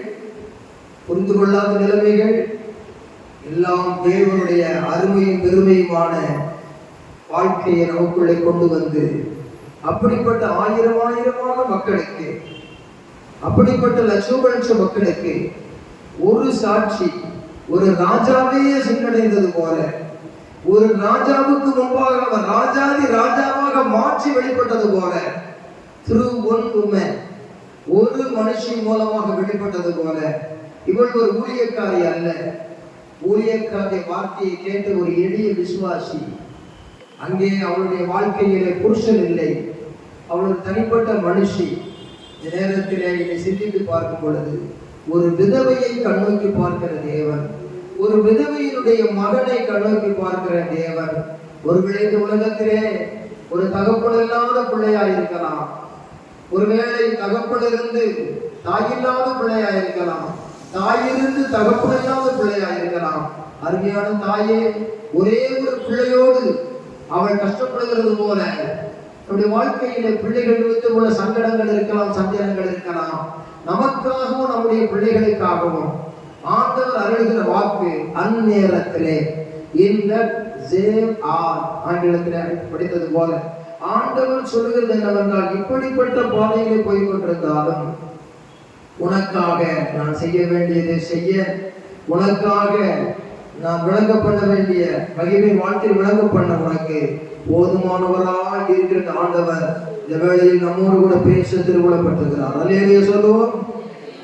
புரிந்து கொள்ளாத நிலைமைகள் எல்லாம் தேவனுடைய அருமையும் பெருமையுமான வாழ்க்கையை நமக்குள்ளே கொண்டு வந்து அப்படிப்பட்ட ஆயிரமான மக்களுக்கு, அப்படிப்பட்ட லட்ச மக்களுக்கு ஒரு சாட்சி, ஒரு ராஜாவே சென்றடைந்தது போல, ஒரு ராஜாவுக்கு முன்பாக அவர் ராஜாவாக மாற்றி வெளிப்பட்டது போல, through one woman, ஒரு மனுஷி மூலமாக வெளிப்பட்டது போல, இவள் ஒரு ஊழியக்காரி அல்ல. ஊழியக்காரிய வார்த்தையை கேட்ட ஒரு எளிய விசுவாசி. அங்கே அவளுடைய வாழ்க்கையிலே புருஷன் இல்லை, அவள் ஒரு தனிப்பட்ட மனுஷி. இந்த நேரத்திலே இதை சிந்தித்து பார்க்கும் பொழுது ஒரு விதவையை கண்ணோக்கி பார்க்கிற தேவன், ஒரு விதவையினுடைய மகனை கண்ணோக்கி பார்க்கிற தேவன், ஒருவேளை இந்த உலகத்திலே ஒரு தகப்பன் இல்லாத பிள்ளையா இருக்கலாம். ஒருவேளை தகப்பன் இருந்து தாயில்லாத பிள்ளையா இருக்கலாம். தாயிருந்து தகப்பன் இல்லாத பிள்ளையா இருக்கலாம். அருமையான தாயே, ஒரே ஒரு பிள்ளையோடு அவள் கஷ்டப்படுகிறது போல நம்முடைய வாழ்க்கையில பிள்ளைகள் விட்டு உள்ள சங்கடங்கள் இருக்கலாம், சந்தேகங்கள் இருக்கலாம். நமக்காகவும் நம்முடைய பிள்ளைகளுக்காகவும் ஆண்டவர் அருளுகிற வாக்கு அந்நேரத்திலே இந்த ஆங்கிலத்திலே படித்தது போல ஆண்டவர் சொல்லுகிறது என்னவென்றால், இப்படிப்பட்ட பாதையிலே போய் கொண்டிருந்தாலும் உனக்காக நான் செய்ய வேண்டியதை செய்ய, உனக்காக நான் விளங்க பண்ண வேண்டிய மகிமை வாழ்க்கையில் விளங்க பண்ண உனக்கு போதுமானவராக இருக்கிற ஆண்டவர் இந்த வேளையில் நம்மோடு கூட பேச திருவிழப்பட்டிருக்கிறார். அல்லேலூயா சொல்லுவோம்.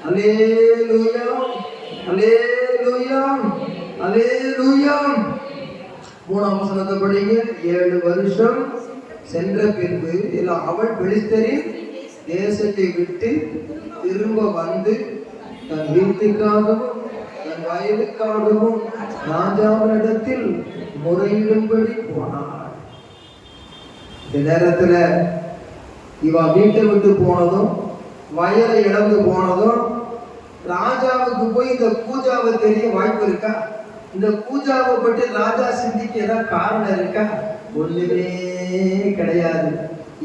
அல்லேலூயா, அல்லேலூயா, அல்லேலூயா. 3ஆம் வசனத்தை படிங்க. 7 வருஷம் சென்ற பின்பு அவள் பெலிஸ்தரின் தேசத்தை விட்டு திரும்ப வந்து தன் வீட்டுக்காகவும் தன் வயலுக்காகவும் ராஜாவினிடத்தில் முறையிடும்படி போனாள். இந்த நேரத்துல இவ வீட்டை விட்டு போனதும் வயலை இழந்து போனதும் ராஜாவுக்கு போய் இந்த பூஜாவை தெரிய வாய்ப்பு இருக்கா? இந்த பூஜாவை பற்றி ராஜா சிந்திக்க ஏதாவது காரணம் இருக்கா? ஒண்ணுமே கிடையாது.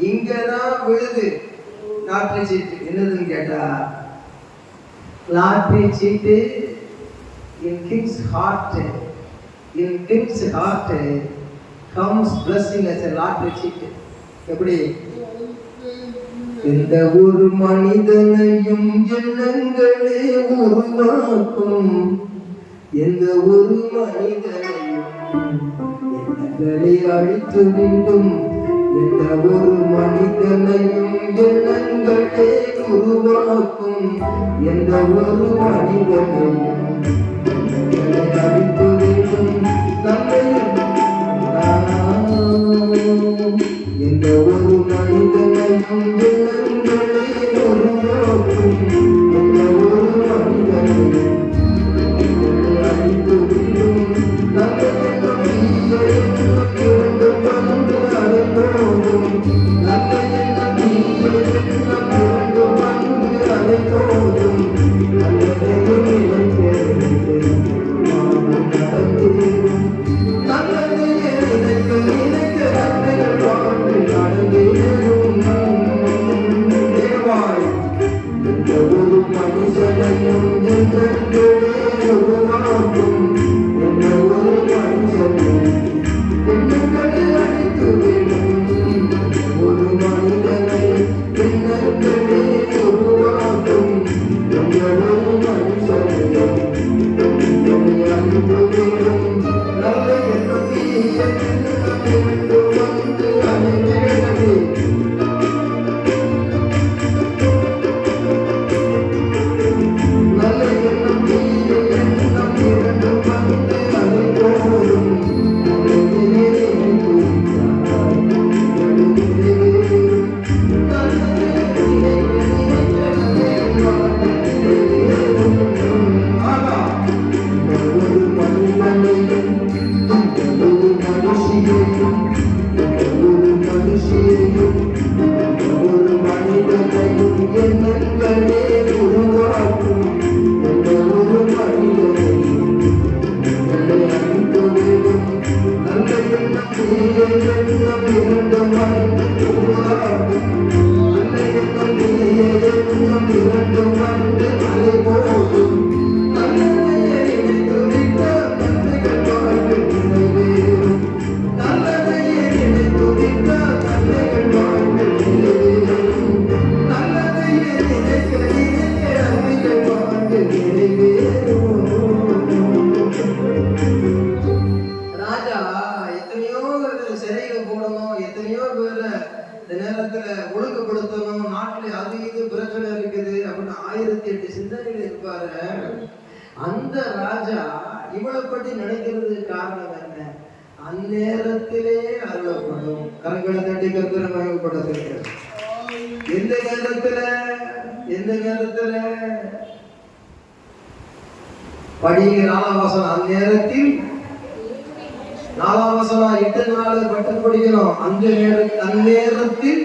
இங்கதான் விழுது லாட்ரி சீட்டு. என்னதுன்னு கேட்டா, lottery seat in king's heart, in king's heart comes blessing as a lottery sheet. எப்படி? எந்த ஒரு மனிதனையும் எண்ணங்களே உருவாக்கும், எந்த ஒரு மனிதனையும் எண்ணங்களை அழித்து விடும், எந்த ஒரு மனிதனையும் எண்ணங்களே உருவாக்கும், எந்த ஒரு மனிதனையும் அழித்து விடும், எந்த ஒரு மனிதனையும் எண்ணங்களே உருவாக்கும், எந்த ஒரு மனிதனையும் அழித்து விடும், அந்த ராஜா இவளை பற்றி நினைக்கிறது காரணம் என்ன? அந்நேரத்திலே அருளப்படும். கரங்களை தட்டி கர்த்தரை மகிமைப்படுத்துகிறது. எந்த நேரத்துல? எந்த நேரத்துல? படிங்க 4ஆம் வசனம். அந்நேரத்தில் 4ஆம் வசனம் 8 நாள் பட்டு பிடிக்கணும். அந்நேரத்தில்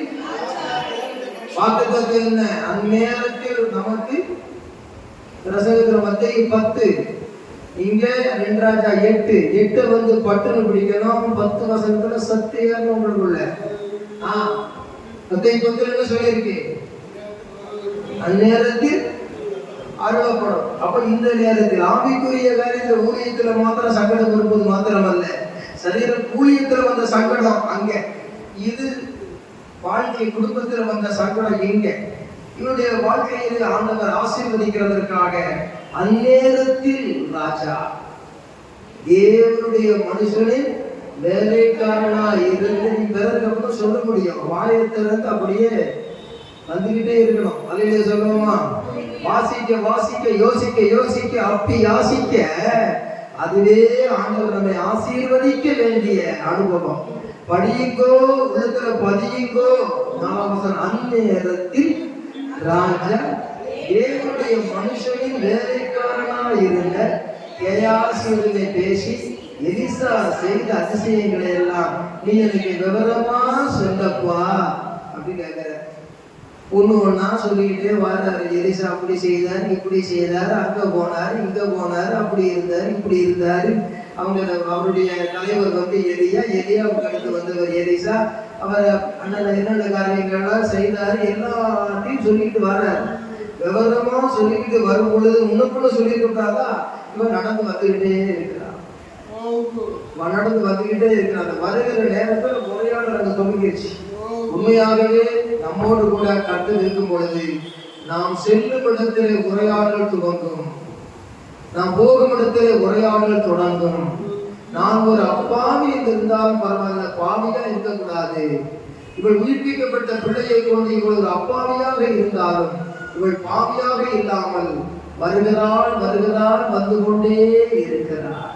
வாக்குத்தத்தம் என்ன? அந்நேரத்தில் நமக்கு பிரசங்கத்துல மத்தேயு 10, இங்க 2 ராஜா 8 வந்து பட்டுன்னு பிடிக்கணும். 10 வசனத்துல சத்தியம் உங்களுக்குள்ள. மத்தேயு 10 என்ன சொல்லியிருக்கு? அந்நேரத்தில் அருளப்படும். அப்ப இந்த நேரத்தில் ஆவிக்குரிய காரியத்தில் ஊழியத்துல மாத்திரம் சங்கடம் இருப்பது மாத்திரமல்ல, சரீர ஊழியத்துல வந்த சங்கடம் அங்க, இது வாழ்க்கை குடும்பத்தில் வந்த சங்கடம் இங்க. இவருடைய வாழ்க்கையில் ஆண்டவர் ஆசீர்வதிக்கிறதற்காக அந்நேரத்தில் ராஜா தேவனுடைய மனுஷனின் வேலைக்காரனா இருந்து நீ பிறகு சொல்ல முடியும். வாயத்திலிருந்து அப்படியே வந்துகிட்டே இருக்கணும். அல்லேலூயா சொல்லுவோமா? வாசிக்க வாசிக்க யோசிக்க யோசிக்க அப்படி யாசிக்க அதுவே ஆண்டவர் நம்மை ஆசீர்வதிக்க வேண்டிய அனுபவம். படியுங்கோ, உள்ளத்துல பதியுங்கோ. 4ஆம் வசனம் அந்நேரத்தில் ராஜா தேவனுடைய மனுஷனின் வேலைக்காரனா இருந்த கேயாசியுடனே பேசி எலிசா செய்த அதிசயங்களை எல்லாம் நீ எனக்கு விவரமா சொல்லப்பா அப்படி கேட்கிற. ஒண்ணு ஒன்னா சொல்லிக்கிட்டே வர்றாரு. எலிசா அப்படி செய்தார், இப்படி செய்தார், அங்க போனார், இங்க போனார், அப்படி இருந்தார், இப்படி இருந்தாரு. அவருடைய தலைவர் வந்து எலியாவுக்கு அடுத்து வந்தவர் எலிசா. அவர் என்னென்ன காரியங்கள்லாம் செய்தாரு எல்லாத்தையும் சொல்லிட்டு வர்றாரு. விவரமா சொல்லிக்கிட்டு வரும் பொழுது முன்னுக்குள்ள சொல்லிக்கிட்டாதா இவன் நடந்து வந்துகிட்டே இருக்கிறான். நடந்து வந்துகிட்டே இருக்கிறான். வருகிற நேரத்தில் உரையாடல் அங்க தொடங்கிடுச்சு. உண்மையாகவே நம்மோடு கூட கர்த்தர் இருக்கும் பொழுது நாம் செல்லும் இடத்திலே உரையாடல் துவங்கும், நாம் போகும் இடத்திலே உரையாடல் தொடங்கும். நான் ஒரு அப்பாவி இருந்தாலும் பரவாயில்ல, பாவியா இருக்கக்கூடாது. இவள் உயிர்ப்பிக்கப்பட்ட பிள்ளையை கொண்டு இவள் ஒரு அப்பாவியாக இருந்தாலும் இவள் பாவியாக இல்லாமல் வருகிறாள் வருகிறாள் வந்து கொண்டே இருக்கிறாள்.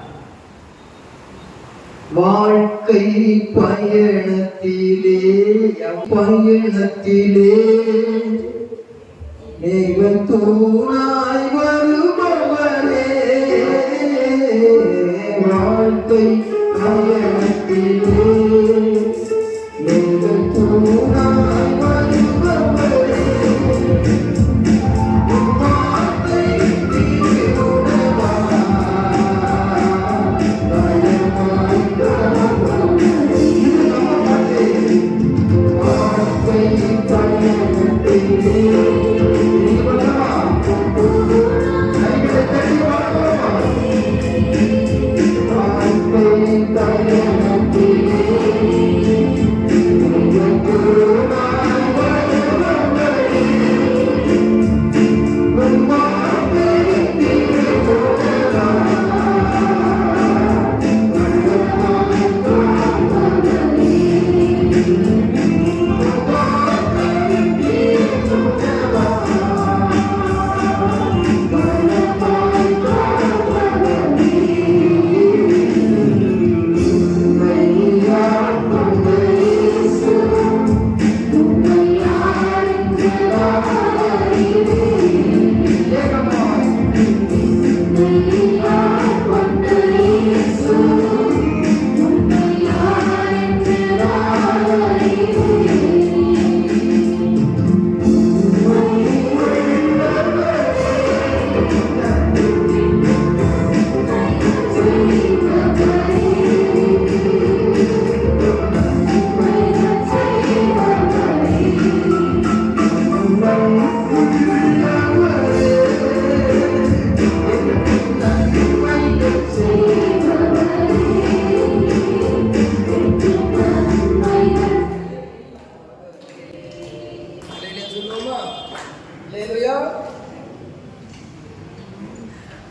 வாழ்க்கை பயணத்திலே நீங்கள் தூணாய் வருபவரே, வாழ்க்கை பயணத்திலே நீங்கள் தூணாய் வருபவரே,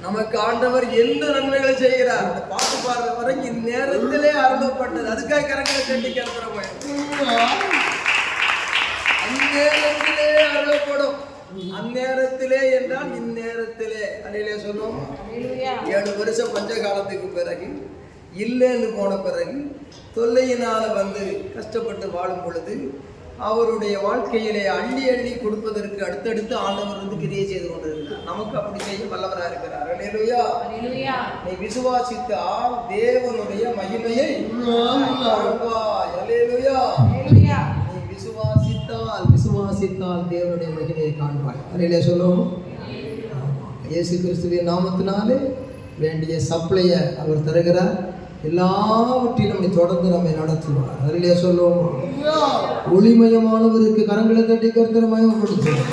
நமக்கு ஆண்டவர் எந்த நன்மைகளை செய்கிறார். அந்த பாட்டு பாடுற வரைக்கும் இந்நேரத்திலே அருளப்பட்டது. அதுக்காக கரங்களை கட்டி கேட்கிறோம். அந்நேரத்திலே அருளப்படும். அந்நேரத்திலே என்றால் இந்நேரத்திலே. அல்லேலூயா சொல்லுவோம். 7 வருஷம் பஞ்ச காலத்துக்கு பிறகு இல்லைன்னு போன பிறகு தொல்லையினால வந்து கஷ்டப்பட்டு வாழும் பொழுது அவருடைய வாழ்க்கையிலே அள்ளி அள்ளி கொடுப்பதற்கு அடுத்தடுத்து ஆண்டவர் வந்து கிரியை செய்து கொண்டிருக்கிறார். நமக்கு அப்படி செய்ய வல்லவராக இருக்கிறார். அல்லேலூயா. நீ விசுவாசித்தால் தேவனுடைய மகிமையை காண்பாய். அல்லேலூயா. நீ விசுவாசித்தால் தேவனுடைய மகிமையை காண்பாய். அல்லேலூயா சொல்லுவோம். இயேசு கிறிஸ்துவின் நாமத்தினாலே வேண்டிய சப்ளையை அவர் தருகிறார். எல்லாவற்றையும் நம்மை தொடர்ந்து நம்மை நடத்துவார். அதிலே சொல்லுவோம். ஒளிமயமானவருக்கு கரங்களை தட்டி கர்த்தரை மயமப்படுத்துவோம்.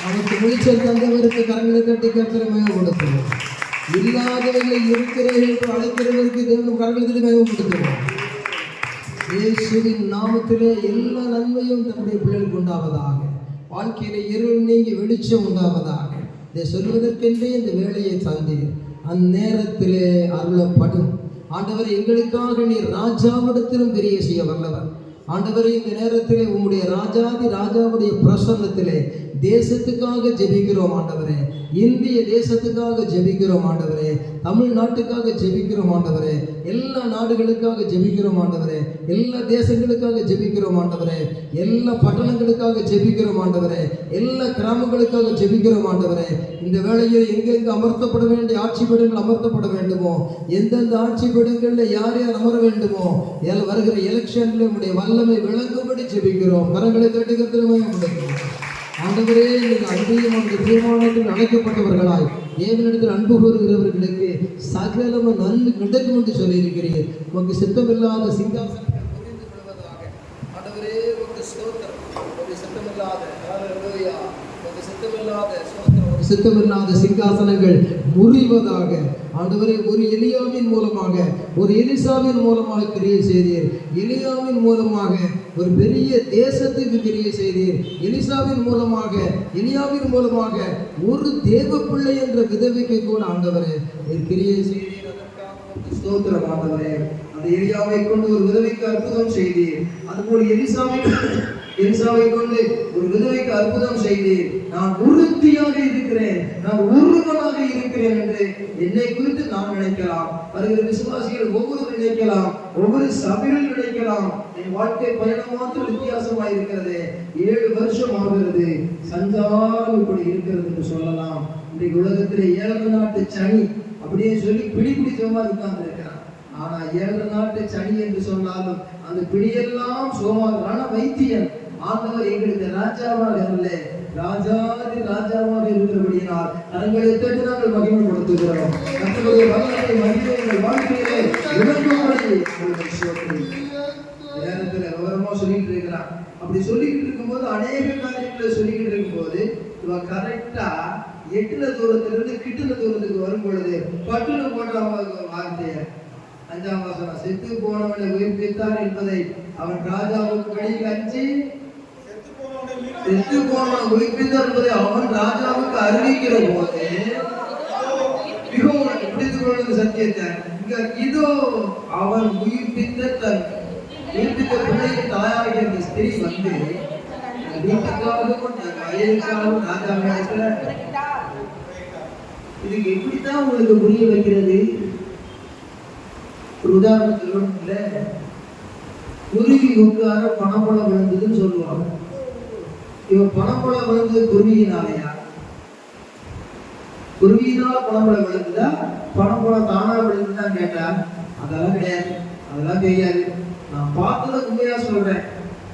நமக்கு வெளிச்சல் தந்தவருக்கு கரங்களை தட்டி கர்த்தரை மயமப்படுத்துவோம். இல்லாதவர்கள் இருக்கிறவர்கள் என்று அழைக்கிறவருக்கு தேவனும் கரங்களை தட்டி மயமப்படுத்துவோம். இயேசுவின் நாமத்திலே எல்லா நன்மையும் தம்முடைய பிள்ளைகளுக்கு உண்டாவதாக. வாழ்க்கையில இருள் நீங்கி வெளிச்சம் உண்டாவதாக. இதை சொல்வதற்கென்றே இந்த வேலையை தந்தீர். அந்நேரத்திலே அருளப்படும். ஆண்டவர், எங்களுக்காக நீர் ராஜாவிடத்திலும் பெரிய செய்ய வல்லவர். ஆண்டவரே, இந்த நேரத்திலே உம்முடைய ராஜாவுடைய பிரசன்னத்திலே தேசத்துக்காக ஜெபிக்கிறோம் ஆண்டவரே. இந்திய தேசத்துக்காக ஜெபிக்கிறோம் ஆண்டவரே. தமிழ்நாட்டுக்காக ஜெபிக்கிறோம் ஆண்டவரே. எல்லா நாடுகளுக்காக ஜெபிக்கிறோம் ஆண்டவரே. எல்லா தேசங்களுக்காக ஜெபிக்கிறோம் ஆண்டவரே. எல்லா பட்டணங்களுக்காக ஜெபிக்கிறோம் ஆண்டவரே. எல்லா கிராமங்களுக்காக ஜெபிக்கிறோம் ஆண்டவரே. இந்த வேளையில் எங்கெங்கு அமர்த்தப்பட வேண்டிய ஆட்சி பீடங்கள் அமர்த்தப்பட வேண்டுமோ, எந்தெந்த ஆட்சி பீடங்களில் யார் யார் அமர வேண்டுமோ, வருகிற எலெக்ஷன்ல உடைய வல்லமை விளங்கும்படி ஜெபிக்கிறோம். கரங்களை தட்டுகிறதுமே முடிக்கும். ஆண்டவரே, நீங்கள் அன்பையும் அந்த தீர்மானத்தில் அழைக்கப்பட்டவர்களாய் தேவனிடத்தில் அன்பு கூறுகிறவர்களுக்கு சகலமும் நன்மை நடக்கும் என்று சொல்லியிருக்கிறீர்கள். உமக்கு சித்தமில்லாத சிங்காசனங்கள் புரிந்து கொள்வதாக. ஆண்டவரே, உமக்கு ஸ்தோத்திரம். ஒரு சித்தமில்லாத சித்தமில்லாத சிங்காசனங்கள் முறிவதாக. ஆண்டவரே, ஒரு எலியாவின் மூலமாக, ஒரு எலிசாவின் மூலமாக கிரியை செய்தீர். எலியாவின் மூலமாக ஒரு பெரிய தேசத்துக்கு கிரியை செய்தீர். எலியாவின் மூலமாக ஒரு தேவ பிள்ளை என்ற விதவைக்கு கூட ஆண்டவரே கிரியை செய்தீர். அதற்காக ஸ்தோத்திரம் ஆண்டவரே. அந்த எலியாவை கொண்டு ஒரு விதவைக்கு அற்புதம் செய்தீர். அதுபோல் எலிசாவை கொண்டு ஒரு விதவைக்கு அற்புதம் செய்தீர். நான் உறுதியாக இருக்கிறேன், நான் ஒருவனாக இருக்கிறேன் என்று என்னை குறித்து நான் நினைக்கலாம். வருகிற விசுவாசிகள் ஒவ்வொரு நினைக்கலாம், ஒவ்வொரு சபையில் நினைக்கலாம். என் வாழ்க்கை பயணம் மாத்திரம் வித்தியாசமாக இருக்கிறது. 7 வருஷம் ஆகிறது, சஞ்சாரம் இப்படி இருக்கிறது என்று சொல்லலாம். இன்றைக்கு உலகத்திலே 7 நாட்டு சனி அப்படியே சொல்லி பிடிச்சவமா உட்கார்ந்து இருக்கிறான். ஆனா 7 நாட்டு சனி என்று சொன்னாலும் அந்த பிடியெல்லாம் சோமாதான வைத்தியன் ஆண்டவர் எங்களுக்கு ராஜாவாக இல்லை, ராஜாவாக இருக்கிறபடியினால் கரங்களை தட்டி நாங்கள் மகிமைப்படுத்துகிறோம். கர்த்தருடைய வல்லமை மகிமை வாழ்க்கையிலே விளங்கும்படி நேரத்தில் விவரமா சொல்லிட்டு இருக்கிறான். அப்படி சொல்லிக்கிட்டு இருக்கும்போது அநேக காரியங்களை சொல்லிக்கிட்டு இருக்கும்போது இவன் கரெக்டா எட்டுல தூரத்திலிருந்து கிட்டுல தூரத்துக்கு வரும் பொழுது பட்டுன்னு போட்ட வார்த்தைய 5ஆம் வசனம், செத்து போனவனை உயிர்ப்பித்தார் என்பதை அவன் ராஜாவுக்கு வழி அஞ்சு செத்து போனவன் உயிர்ப்பித்தார் என்பதை அவன் ராஜாவுக்கு அறிவிக்கிற போது மிகவும் பிடித்துக் கொள்ளும் சத்தியத்தை இதோ அவன் உயிர்ப்பித்த பிள்ளையின் தாயாக இருந்த ஸ்திரீ வந்து வீட்டுக்காகவும் வயலுக்காகவும் ராஜாவை இதுக்கு எப்படித்தான் உங்களுக்கு புரிய வைக்கிறது? ஒரு உதாரணத்துல குருவி உட்கார பணப்பழம் விழுந்ததுன்னு சொல்லுவாங்க. இவன் பணப்பழம் விழுந்தது குருவியினாலையா? குருவியினால் பணப்பழம் விழுந்ததா பணப்பழம் தானா விழுந்துதான் கேட்டா அதெல்லாம் கிடையாது, அதெல்லாம் தெரியாது. நான் பார்த்ததை உண்மையா சொல்றேன்.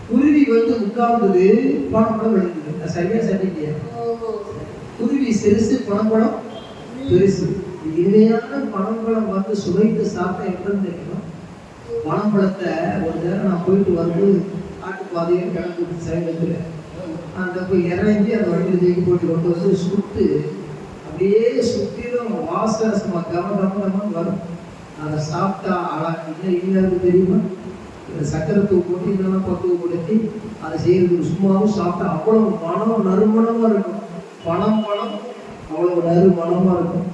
குருவி வந்து உட்கார்ந்தது, பணப்பழம் விழுந்தது. நான் சரியா சொல்லிட்டியா? குருவி சிறுசு, பணப்பழம் பெருசு. இனிமையான பனம்பழம் வந்து சுவைத்து சாப்பிட்ட எப்படின்னு தெரியுமா? பனம்பழத்தை ஒரு நேரம் நான் போயிட்டு வந்து காட்டுப்பாதையில் கிளம்பி சைலத்துல அந்த போய் இறங்கி அந்த வண்டியில் தூக்கி போட்டு கொண்டு வந்து சுட்டு அப்படியே சுற்றிலும் வாசரசமா கமகமன்னு வரும். அதை சாப்பிட்டா இன்னும் தெரியுமா? சக்கரத்தூ போட்டு இதெல்லாம் பக்குவப்படுத்தி அதை செய்யறதுக்கு சும்மாவும் சாப்பிட்டா அவ்வளவு மனம் நறுமணமா இருக்கும். பனம்பழம் அவ்வளவு நறுமணமா இருக்கும்.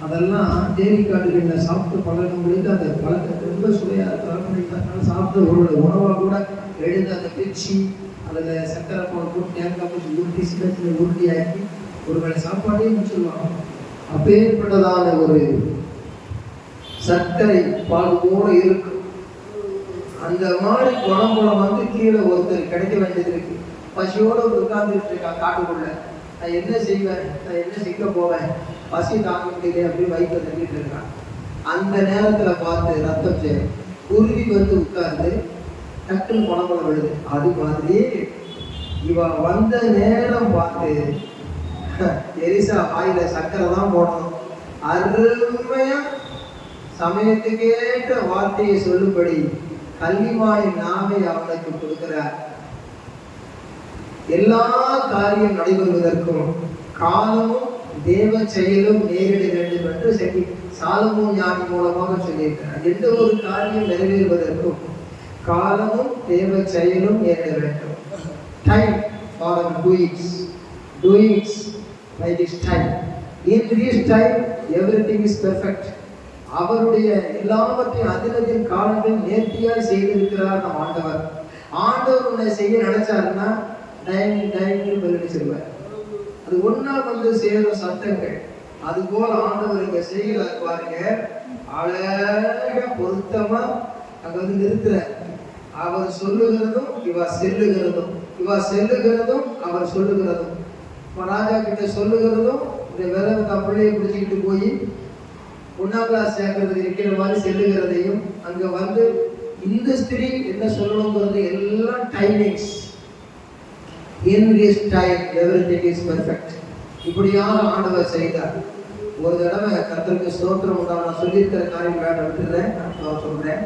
அதெல்லாம் தேனி காடுகளில் சாப்பிட்டு பழக்கங்களுக்கு அந்த பழக்கத்தை ரொம்ப சுவையாக இருக்கிறாங்க. சாப்பிட்ட ஒரு உணவாக கூட எழுந்து அதை பிரிச்சு அதில் சக்கரை பழம் போட்டு தேங்காய் பூச்சி உருட்டி சின்ன சின்ன உருட்டி ஆக்கி ஒரு வேளை சாப்பாடே முடிச்சிருவாங்க. அப்பேற்பட்டதான ஒரு சர்க்கரை பால் போல இருக்கும். அந்த மாதிரி குளம்புலம் வந்து கீழே ஒருத்தர் கிடைக்க வேண்டியது இருக்கு. பசியோடு உட்கார்ந்துட்டு இருக்கான் காட்டுக்குள்ள. நான் என்ன செய்வேன், நான் என்ன செய்ய போவேன், பசி தாங்க முடியல அப்படின்னு வயிற்று தட்டிட்டு இருக்கான். அந்த நேரத்துல பார்த்து ரத்தம் சேரும் குருவி வந்து உட்கார்ந்து டக்குன்னு குளம்புலம் விழுது. அது மாதிரி இவ வந்த நேரம் பார்த்து எரிசா வாயில சக்கரை தான் போடணும். அருமையா சமயத்துக்கேற்ற வார்த்தையை சொல்லும்படி கல்விமானின் நாவை அவனுக்கு கொடுக்கிறார். எல்லா காரியம் நடைபெறுவதற்கும் காலமும் தேவ செயலும் நேரிட வேண்டும் என்று சொல்லி சாலமோன் ஞானி மூலமாக சொல்லியிருக்கிறார். எந்த ஒரு காரியம் நிறைவேறுவதற்கும் காலமும் தேவ செயலும் நேரிட வேண்டும். Time for doings by this time. In this time everything is perfect. அவருடைய எல்லாவற்றையும் அதினதின் காலங்கள் நேர்த்தியாய் செய்திருக்கிறார் நம் ஆண்டவர். ஆண்டவர் உன்னை செய்ய நினைச்சாருன்னா டைம் பதிலடி சொல்வார். அது ஒன்னா வந்து சேரும் சத்தங்கள். அது போல ஆண்டவர் இங்க செய்கிறார் பாருங்க. அழகா பொருத்தமா அங்க வந்து நிறுத்துறார். அவர் சொல்லுகிறதும் இவ செல்லுகிறதும், இவ செல்லுகிறதும் அவர் சொல்லுகிறதும். ராஜா கிட்ட சொல்லுகிறதும் இந்த விரவு கப்பலையை பிடிச்சிக்கிட்டு போய் 1ஆம் கிளாஸ் சேர்க்கறதுக்கு இருக்கிற மாதிரி செல்லுகிறதையும், அங்க வந்து இந்த ஸ்திரீ என்ன சொல்லணுங்கிறது எல்லாம் timings. In this time everything is perfect. இப்படியான ஆண்டவர் செய்தார். ஒரு தடவை கர்த்தருக்கு ஸ்தோத்திரம் உண்டா. நான் சொல்லியிருக்கிற காரியம் வேண்டாம் விட்டுறேன், நான் சொல்றேன்.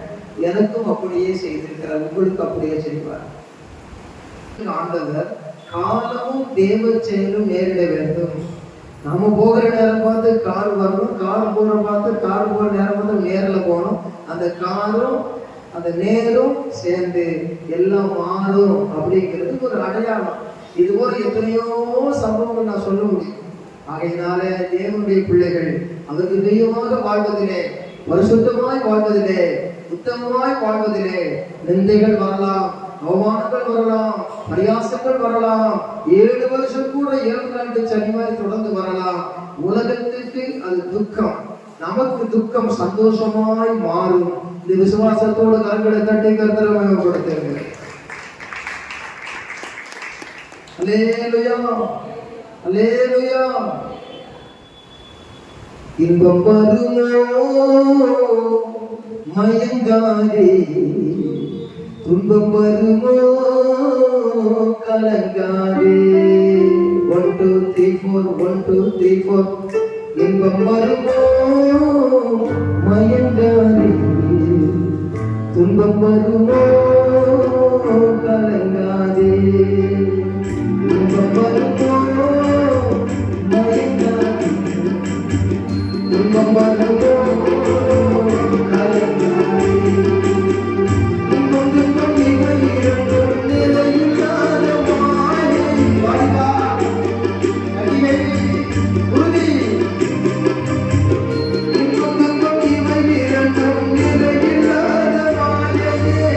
எனக்கும் அப்படியே செய்திருக்கிறார், உங்களுக்கு அப்படியே செய்வார். ஆண்டவர் காலமும் தேவ செயலும் நேரிட வேண்டும். நம்ம போகிற நேரம் பார்த்து கார் வரணும், கார் போற பார்த்து கார் போற நேரம் பார்த்து நேரில் போகணும். அந்த காரும் அந்த நேரும் சேர்ந்து எல்லாம் மாறும் அப்படிங்கிறது ஒரு அடையாளம். இது போல எத்தனையோ சம்பவங்கள் நான் சொல்ல முடியும். ஆகையினால தேவனுடைய பிள்ளைகள் அவருக்கு தெய்வமாக வாழ்வதிலே, பரிசுத்தமாய் வாழ்வதிலே, உத்தமமாய் வாழ்வதிலே நிந்தைகள் வரலாம், அவமானங்கள் வரலாம், பரியாசங்கள் வரலாம், 7 வருஷம் கூட 7 நாட்டு சனிமாரி தொடர்ந்து வரலாம். உலகத்திற்கு அது துக்கம், நமக்கு துக்கம் சந்தோஷமாய் மாறும். இந்த விசுவாசத்தோடு கரங்களை தட்டி கர்த்தரை மகிமைப்படுத்துங்க. அல்லேலூயா, அல்லேலூயா. இன்பம் வருமோ மயங்காதே, துன்பம் வருமோ கலங்காதே. 1 2 3 4 1 2 3 4. இன்பம் வருமோ மயங்காதே, துன்பம் வருமோ கலங்காதே. இன்பம் வருமோ மயங்காதே, துன்பம் வருமோ கலங்காதே. இன்பம் துன்பம் இவை இரண்டும் நிலையில்லாத மாயை. வாழ்வா அடிமை உறுதி. இன்பம் துன்பம் இவை இரண்டும் நிலையில்லாத மாயையே.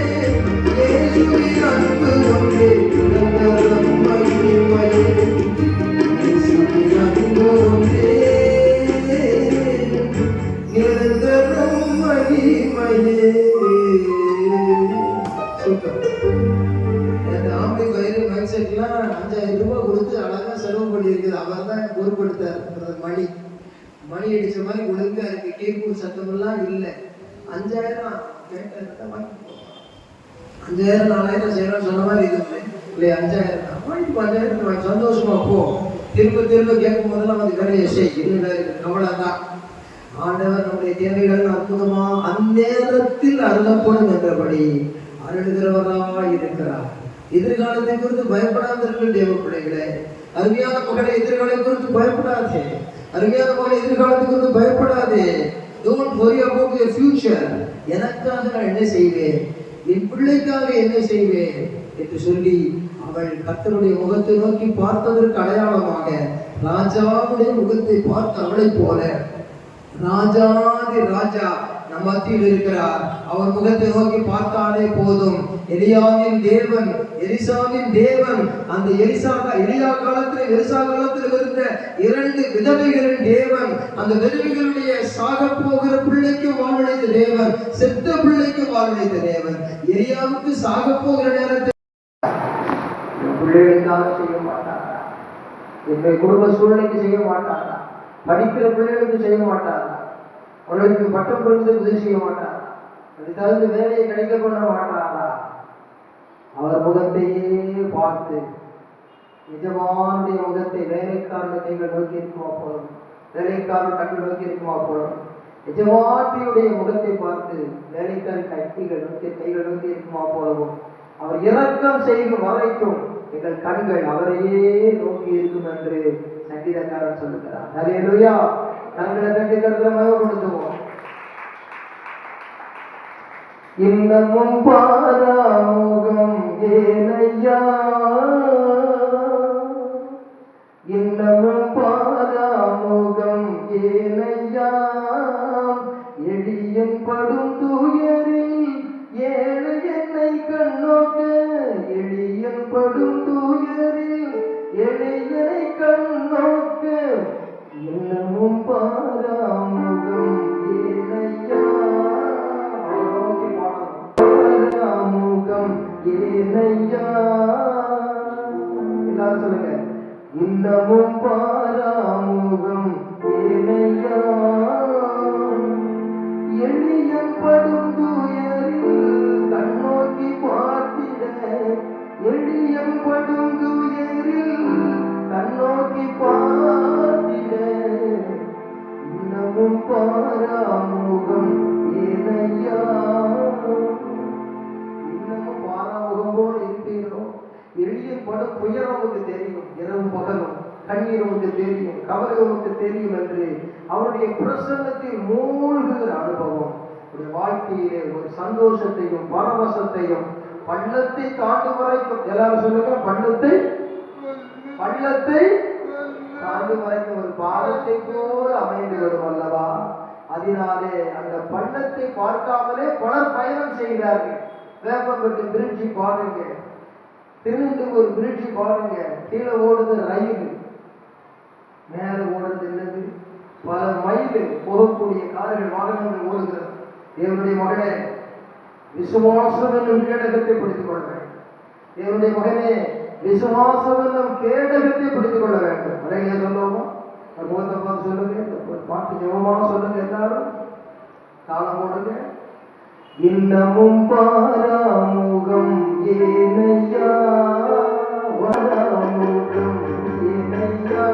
இயேசுவின் அன்பு ஒன்றே நிரந்தரம் மகிமையே. இயேசுவின் அன்பு ஒன்றே நிரந்தரம் மகிமையே. சூப்பர். அந்த ஆம்பளை வயிறு மைண்ட் செட்லாம் 5000 ரூபாய் கொடுத்து அழகா செலவு பண்ணியிருக்குது. அவர் தான் பொறுப்படுத்தார். மணி அடிச்ச மாதிரி ஒழுங்கா இருக்கு, கேட்கும் சத்தமெல்லாம் இல்லை. 5000 கேட்டா வாங்கி 5000 4000 செய்யணும் சொன்ன மாதிரி இது இல்லையா? 5000 வாங்கி 5000 வாங்கி சந்தோஷமா போ. திரும்ப திரும்ப கேட்கும் போதெல்லாம் வந்து வேலையை செய், இல்லை கவலைதான். ஆண்டவர் நம்முடைய தேவைகள் அற்புதமா அந்நேரத்தில் அருளப்படும் என்றபடி அருளுகிறவராய் இருக்கிறார். எதிர்காலத்தை குறித்து பயப்படாதீர்கள் தேவ பிள்ளைகளே. அருமையான மகளை எதிர்காலம் குறித்து பயப்படாதே. அருமையான மகளை எதிர்காலத்தை குறித்து பயப்படாதே. Don't worry about your future. எனக்காக நான் என்ன செய்வேன், என் பிள்ளைக்காக என்ன செய்வேன் என்று சொல்லி அவள் கர்த்தருடைய முகத்தை நோக்கி பார்த்ததற்கு அடையாளமாக ராஜாவுடைய முகத்தை பார்த்த அவளை போல ராஜாதி ராஜா நம் மத்தியில் இருக்கிறார். அவர் முகத்தை நோக்கி பார்த்தாலே போதும். எலியாவின் தேவன், எலிசாவின் தேவன், அந்த எலியா காலத்தில் எலிசா காலத்தில் இருந்த 2 விதவைகளின் தேவன், அந்த விதவைகளுடைய சாக போகிற பிள்ளைக்கு வாழ்வழைத்த தேவன், செத்த பிள்ளைக்கு வாழ்வழைத்த தேவன். எலியாவுக்கு சாக போகிற நேரத்தில் பிள்ளைகளுக்காக செய்ய மாட்டாரா? என்னுடைய குடும்ப சூழ்நிலைக்கு செய்ய மாட்டாரா? படிக்கிற பிள்ளைகளுக்கு செய்ய மாட்டாரா? அவர்களுக்கு பட்டம் கொடுத்து உதவி செய்ய மாட்டாரா? அது தகுந்த வேலையை கிடைக்க பண்ண மாட்டாரா? அவர் முகத்தையே பார்த்து, நிஜமானுடைய முகத்தை வேலைக்காரன் கைகள் நோக்கி இருக்குமா போலும், வேலைக்காரன் கண்கள் நோக்கி இருக்குமா போலும், நிஜமாட்டியுடைய முகத்தை பார்த்து வேலைக்காரன் கைகள் நோக்கி இருக்குமா போலவும், அவர் இரக்கம் செய்யும் வரைக்கும் எங்கள் கண்கள் அவரையே நோக்கி இருக்கும் என்று சங்கீதக்காரன் சொல்லுகிறார். ஹல்லேலூயா. கண்களை தட்டி கருத்துல மகிமைப்படுத்துவோம். இன்னமும் பாராமுகம் ஏனையா, இன்னமும் பாராமுகம் ஏனையா, எளியன் படும் துயரில் ஏழை என்னை கண்ணோக்க, எளியன் படும் துயரில் எளியனை கண்ணோக்க, இன்னமும் பாராமுகம் ஏனையா, பாராமுகம் ஏனையா. எல்லாரும் சொல்லுங்க, இன்னமும் பாராமுகம் ஏனையா, எளியன் படும் துயரில் கண்ணோக்கி பார்த்திட, எளியன் படும் துயரில் கண்ணோக்கி பார்த்திட, இன்னமும் பாராமுகம் ஏனையா. இன்னமும் பாராமுகம் போல இருப்பீரோ? எளியன் படும் துயரம் உனக்கு தெரியும், இரவும் பகலும் கண்ணீர் உனக்கு தெரியும், கவலை உனக்கு தெரியும் என்று அவருடைய பிரசன்னத்தில் மூழ்குகிற அனுபவம் உடைய வாழ்க்கையிலே ஒரு சந்தோஷத்தையும் பரவசத்தையும், பள்ளத்தை தாண்டும் வரைக்கும், எல்லாரும் சொல்லுங்க, பள்ளத்தை தாண்டும் வரைக்கும் ஒரு பாலத்தை போல அமைந்து வரும் அல்லவா? அதனாலே அந்த பள்ளத்தை பார்க்காமலே பலர் பயணம் செய்கிறார்கள். வேப்பம்பட்டு பிரிட்ஜி பாருங்க, திருநெல்வேலி ஒரு பிரிட்ஜி பாருங்க, கீழே ஓடுது ரயில், மேல ஓடுறது என்னது? பல மைல் போகக்கூடிய கார்கள், வாகனங்கள் ஓடுகிறது. தேவனுடைய மகனே, விசுவாசம் என்னும் கேடகத்தை பிடித்துக் கொள்ள வேண்டும். தேவனுடைய மகனே, விசுவாசம் என்னும் கேடகத்தை பிடித்துக் கொள்ள வேண்டும். அதையே சொல்லுவோமா? முகத்தை பார்த்து சொல்லுங்க, பாட்டு ஜெபமாக சொல்லுங்க, எல்லாரும் தாளம் போடுங்க. இன்னமும் பாராமுகம் ஏனையா, வராமுகம் ஏனையா.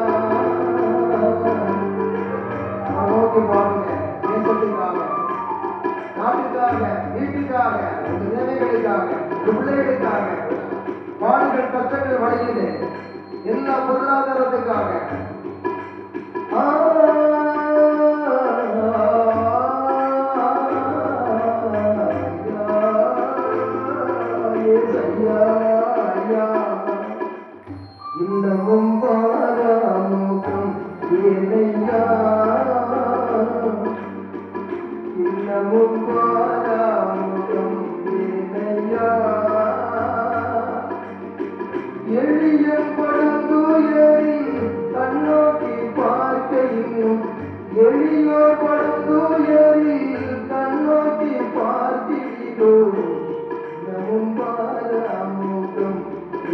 நோக்கி பாருங்க, தேசத்துக்காக, நாட்டுக்காக, வீட்டுக்காக, உங்க தேவைகளுக்காக, பிள்ளைகளுக்காக, பாடுகள் கஷ்டங்கள் வழியிலே எல்லா பொருளாதாரத்துக்காக, இன்னமும் பாராமுகம் ஏனையா, இன்னமும் பாராமுகம் ஏனையா, எளியன் படும் துயரில் கண்ணோக்கி பார்க்கையும், எளியோர் படும் துயரில் கண்ணோக்கி பார்த்திடோ, இன்னமும் பாராமுகம்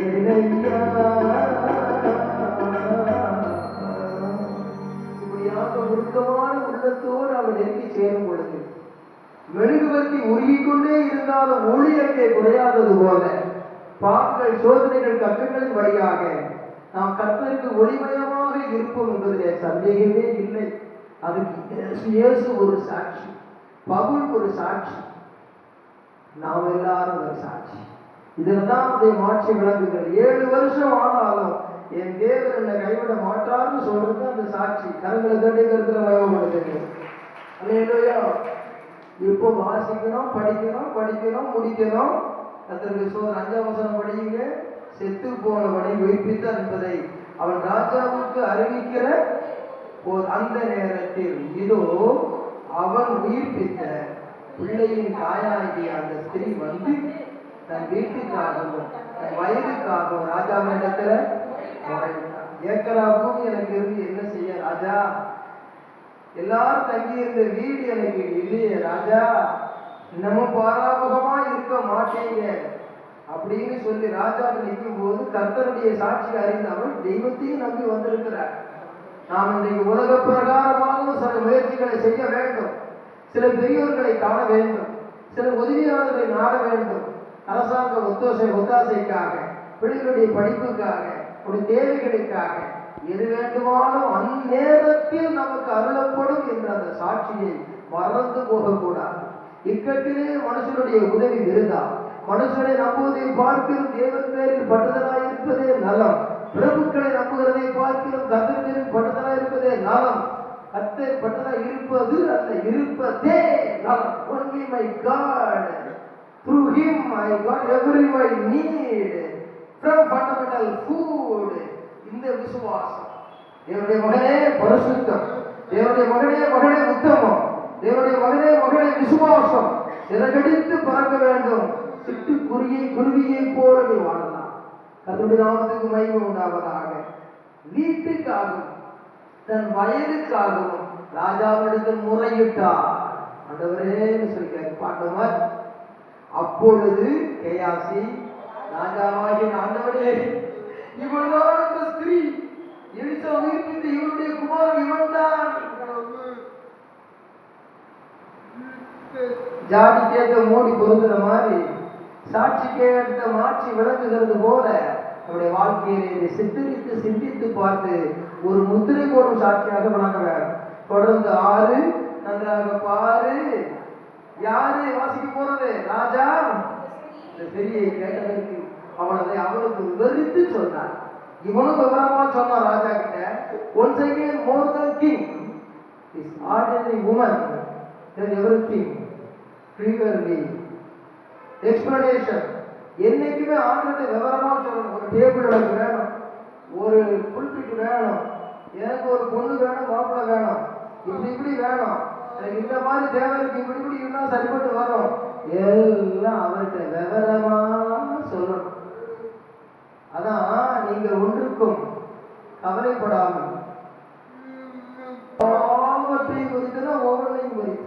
ஏனையா. இப்படியாக உருக்கமான உள்ளத்தோடு அவர் நெருங்கி சேரும் பொழுது, மெழுகுவர்த்தி உருகிக்கொண்டே இருந்தாலும் ஒளி அங்கே குறையாதது போல, பாவங்கள், சோதனைகள், கஷ்டங்களின் வழியாக நாம் கர்த்தருக்கு ஒளிமயமாக இருப்போம் என்பதிலே சந்தேகமே இல்லை. அதுக்கு இயேசு ஒரு சாட்சி, பவுல் ஒரு சாட்சி, நாம் எல்லாரும் ஒரு சாட்சி. இதெல்லாம் அவருடைய மாட்சி விளங்குகிறது. 7 வருஷம் ஆனாலும் என் தேவன் என்னை கைவிட மாட்டார்னு சொல்றது அந்த சாட்சி. கரங்களை தட்டி கருத்துல வயப்படுத்துங்க. அல்லேலூயா. இப்போ வாசிக்கணும், படிக்கணும், முடிக்கணும். கர்த்தருக்கு சோதனை 5ஆம் வசனம் படியுங்க. செத்து போனவனை உயிர்ப்பித்தார் என்பதை அவன் ராஜாவுக்கு அறிவிக்கிற அந்த நேரத்தில் இதோ அவன் உயிர்ப்பித்த பிள்ளையின் தாயாகிய அந்த ஸ்திரீ வந்து தன் வீட்டுக்காகவும் தன் வயதுக்காகவும் ராஜாவினிடத்துல முறையிட்டார். ஏக்கரா பூமி எனக்கு இருந்து என்ன செய்ய ராஜா, எல்லாரும் தங்கி இருந்த வீடு எனக்கு இல்லையே ராஜா, இன்னமும் பாராமுகமா இருக்க மாட்டீங்க அப்படின்னு சொல்லி ராஜா நிற்கும் போது கர்த்தருடைய சாட்சி அறிந்த அவள் தெய்வத்தையும் நம்பி வந்திருக்கிறார். நாம் இன்றைக்கு உலக பிரகாரமாகவும் சில முயற்சிகளை செய்ய வேண்டும், சில பெரியோர்களை காண வேண்டும், சில உதவியாளர்களை நாட வேண்டும், அரசாங்க ஒத்தாசைக்காக, பிள்ளைகளுடைய படிப்புக்காக, ஒரு தேவைகளுக்காக எது வேண்டுமானாலும் அந்நேரத்தில் நமக்கு அருளப்படும் என்ற அந்த சாட்சியை மறந்து போகக்கூடாது. இக்கட்டிலே மனுஷனுடைய உதவி விருதா. மனுஷனை நம்புவதை பார்க்கிறோம் தேவன் பேரில் பட்டதலாய் இருப்பதே நலம். பிரபுக்களை நம்புகிறதை பார்க்கிறோம் கர்த்தர் பேரில் பட்டதலாய் இருப்பதே நலம். கர்த்தர் பட்டதாய் இருப்பது அல்ல, இருப்பதே நலம். Only my God, through him I got every my need, from fundamental food. இந்த விசுவாசம் தேவனுடைய மகனே பரிசுத்தம், தேவனுடைய மகனே உத்தமம், தேவனுடைய மகனே விசுவாசம். சிறகடித்து பறக்க வேண்டும், குருவியை போல நீ வாழலாம். கர்த்தருடைய நாமத்துக்கு மகிமை உண்டாவதாக. வீட்டுக்காகவும் தன் வயதுக்காகவும் ராஜாவிடத்தில் முறையிட்டார். ஆண்டவரே சொல்லி பாண்டவர். அப்பொழுது கேயாசி ராஜாவாகிய ஆண்டவரே, இவள்தான் அந்த ஸ்திரீ, எலிசா உயிர்ப்பித்த இவருடைய குமாரன் இவன்தான். ஜாடி கேட்ட மூடி பொருந்துற மாதிரி சாட்சி கேட்ட மாட்சி விளக்குகிறது போல நம்முடைய வாழ்க்கையில இதை சிந்தித்து பார்த்து ஒரு முத்திரை போடும் சாட்சியாக விளங்க வேண்டும். தொடர்ந்து 6 நன்றாக பாரு. யாரு வாசிக்க போறது? ராஜா இந்த ஸ்திரீயை கேட்டதற்கு அவளுக்கு விவரித்து சொன்னார். இவனும் விவரமா சொன்னான் ராஜா கிட்ட. Once again more than king, this ordinary woman tell everything clearly. explanation. என்னைக்குமே ஆண்டவரை விவரமா சொல்லணும். ஒரு டேபிள் எனக்கு வேணும், ஒரு புல்பிட் வேணும், எனக்கு ஒரு பொண்ணு வேணும், மாப்பிள்ளை வேணும், இப்படி வேணும், எனக்கு இந்த மாதிரி தேவைக்கு இப்படி இருந்தா சரிப்பட்டு வரும், எல்லாம் அவர்கிட்ட விவரமா சொல்லணும். அதான் நீங்கள் ஒன்றுக்கும் கவலைப்படாமல் எல்லாவற்றையும் குறித்துதான் ஒவ்வொன்றையும் குறித்து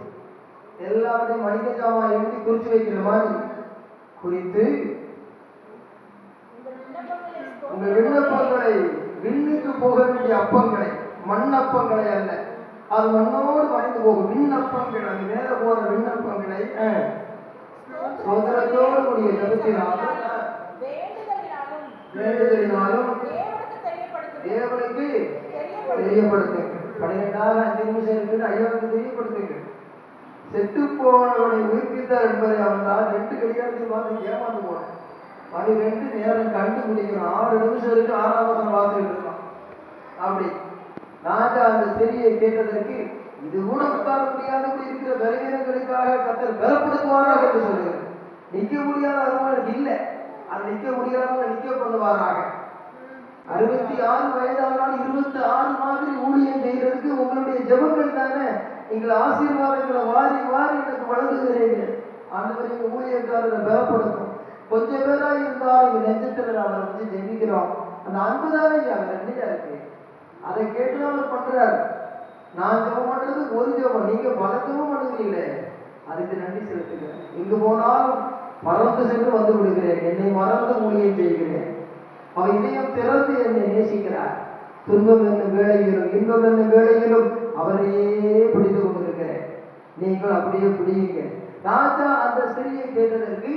எல்லாவற்றையும் மனித ஜாமா எழுதி குறிச்சு வைக்கிற மாதிரி குறித்து உங்கள் விண்ணப்பங்களை, விண்ணுக்கு போக வேண்டிய அப்பங்களை, மண்ணப்பங்களை அல்ல, அது மண்ணோடு மறைந்து போகும் விண்ணப்பங்கள், அது மேல போற விண்ணப்பங்களை சோதரத்தோடு கூடிய கருத்தினாலும் வேண்டுதலினாலும் தேவனுக்கு தெரியப்படுத்துங்க. 12 5 நிமிஷம் இருக்குது, ஐயாவுக்கு தெரியப்படுத்துங்க. செத்து போனவனை உயிர்ப்பித்தார் என்பதை அவன் 2 கடிகாரத்தில் பார்த்து ஏமாந்து போனேன். 12 நேரம் கண்டுபிடிக்கணும். 6 நிமிஷம் இருக்கு, 6வது வாசிட்டு இருக்கான். அப்படி ராஜா அந்த செடியை கேட்டதற்கு இது கூட உட்கார முடியாதபடி இருக்கிற பலவீனங்களுக்காக கர்த்தர் பலப்படுத்துவாராக என்று சொல்லுகிறது. நிற்க முடியாத அருமானுக்கு இல்லை, அது நிற்க முடியாதவங்க நிற்க பண்ணுவாராக. 66 வயதானால் 26 மாதிரி ஊழியம் செய்யறதுக்கு உங்களுடைய ஜெபங்கள் தானே நீங்கள் ஆசீர்வாதங்களை வாரி வாரி எனக்கு வழங்குகிறீர்கள். ஆண்டவரே ஊழியக்காரரை பலப்படுத்தும். கொஞ்சம் பேரா இருந்தாலும் இங்க நெஞ்சத்துல அவரை வச்சு ஜெபிக்கிறோம். அந்த அன்பு தானே அவர் என்னையா இருக்கு, அதை கேட்டுதான் அவர் பண்றாரு. நான் ஜெபம் பண்றது ஒரு ஜெபம், நீங்க பல ஜெபம் பண்ணுவீங்களே, அதுக்கு நன்றி செலுத்துகிறேன். எங்கு போனாலும் மறந்து சென்று வந்து விடுகிறேன், என்னை மறந்து ஊழியம் செய்கிறேன். அவர் இதயம் திறந்து என்னை நேசிக்கிறார். துன்பம் என்னும் வேளையிலும் இன்பம் என்னும் வேளையிலும் அவரையே பிடித்து கொண்டிருக்கிறேன். நீங்கள் அப்படியே பிடிங்க. ராஜா அந்த ஸ்திரீயை கேட்டதற்கு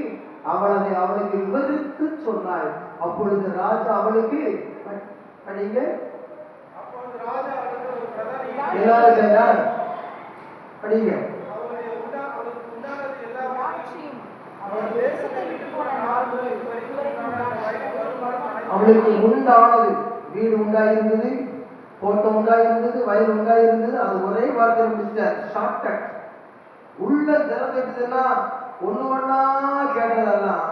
அவளுக்கு விவரித்து சொன்னாள். அப்பொழுது ராஜா அவளுக்கு படிங்க எல்லாரும் செய்தார் படிங்க. அவளுக்கு உண்டானது, வீடு உண்டாயிருந்தது, தோட்டம் உண்டாயிருந்தது, வயல் உண்டாயிருந்தது. அது ஒரே வார்த்தை முடிச்சார், ஷார்ட்கட். உள்ள திறந்துட்டுதுன்னா ஒண்ணா கேட்டதெல்லாம்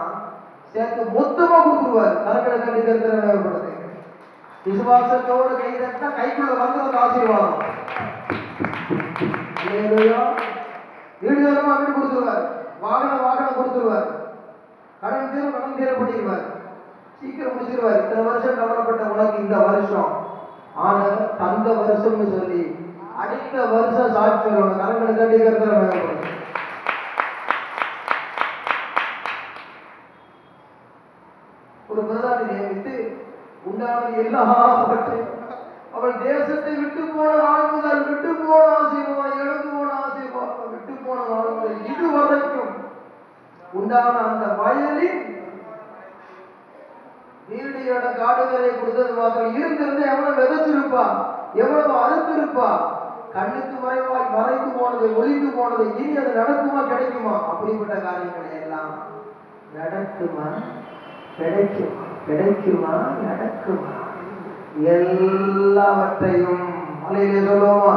சேர்த்து மொத்தமா கொடுத்துருவாரு. கரங்களை கட்டி கருத்து விசுவாசத்தோடு கை தட்டா கைக்குள்ள வந்து ஆசீர்வாதம். வீடு வேணுமா வீடு கொடுத்துருவார், வாகனம் கொடுத்துருவார், கடன் தீர பண்ணிடுவார், சீக்கிரம் முடிச்சிருவார். இத்தனை வருஷம் கவலைப்பட்ட உனக்கு இந்த வருஷம் ஆனா தந்த வருஷம்னு சொல்லி அடுத்த வருஷம் சாட்சி சொல்லணும். கரங்களை தட்டி கருத்துல ஒரு பிரதானி நியமித்து உண்டானது எல்லாவற்றையும் அவள் தேசத்தை விட்டு போன நாள் முதல், விட்டு போன ஆசீர்வா, எழுந்து போன ஆசீர்வா, விட்டு போன நாள் முதல் இதுவரைக்கும் உண்டான அந்த வயலின் வீடு இட காடுகளை கொடுத்தது மாத்திரம் இருந்திருந்து எவ்வளவு விதைச்சிருப்பா, எவ்வளவு அறுத்திருப்பா. கண்ணுக்கு மறைந்து போனது, ஒளிந்து போனது, இனி அது நடக்குமா கிடைக்குமா? அப்படிப்பட்ட காரியங்களை எல்லாம் நடக்குமா கிடைக்குமா நடக்குமா எல்லாவற்றையும் மலையிலே சொல்லுவோமா,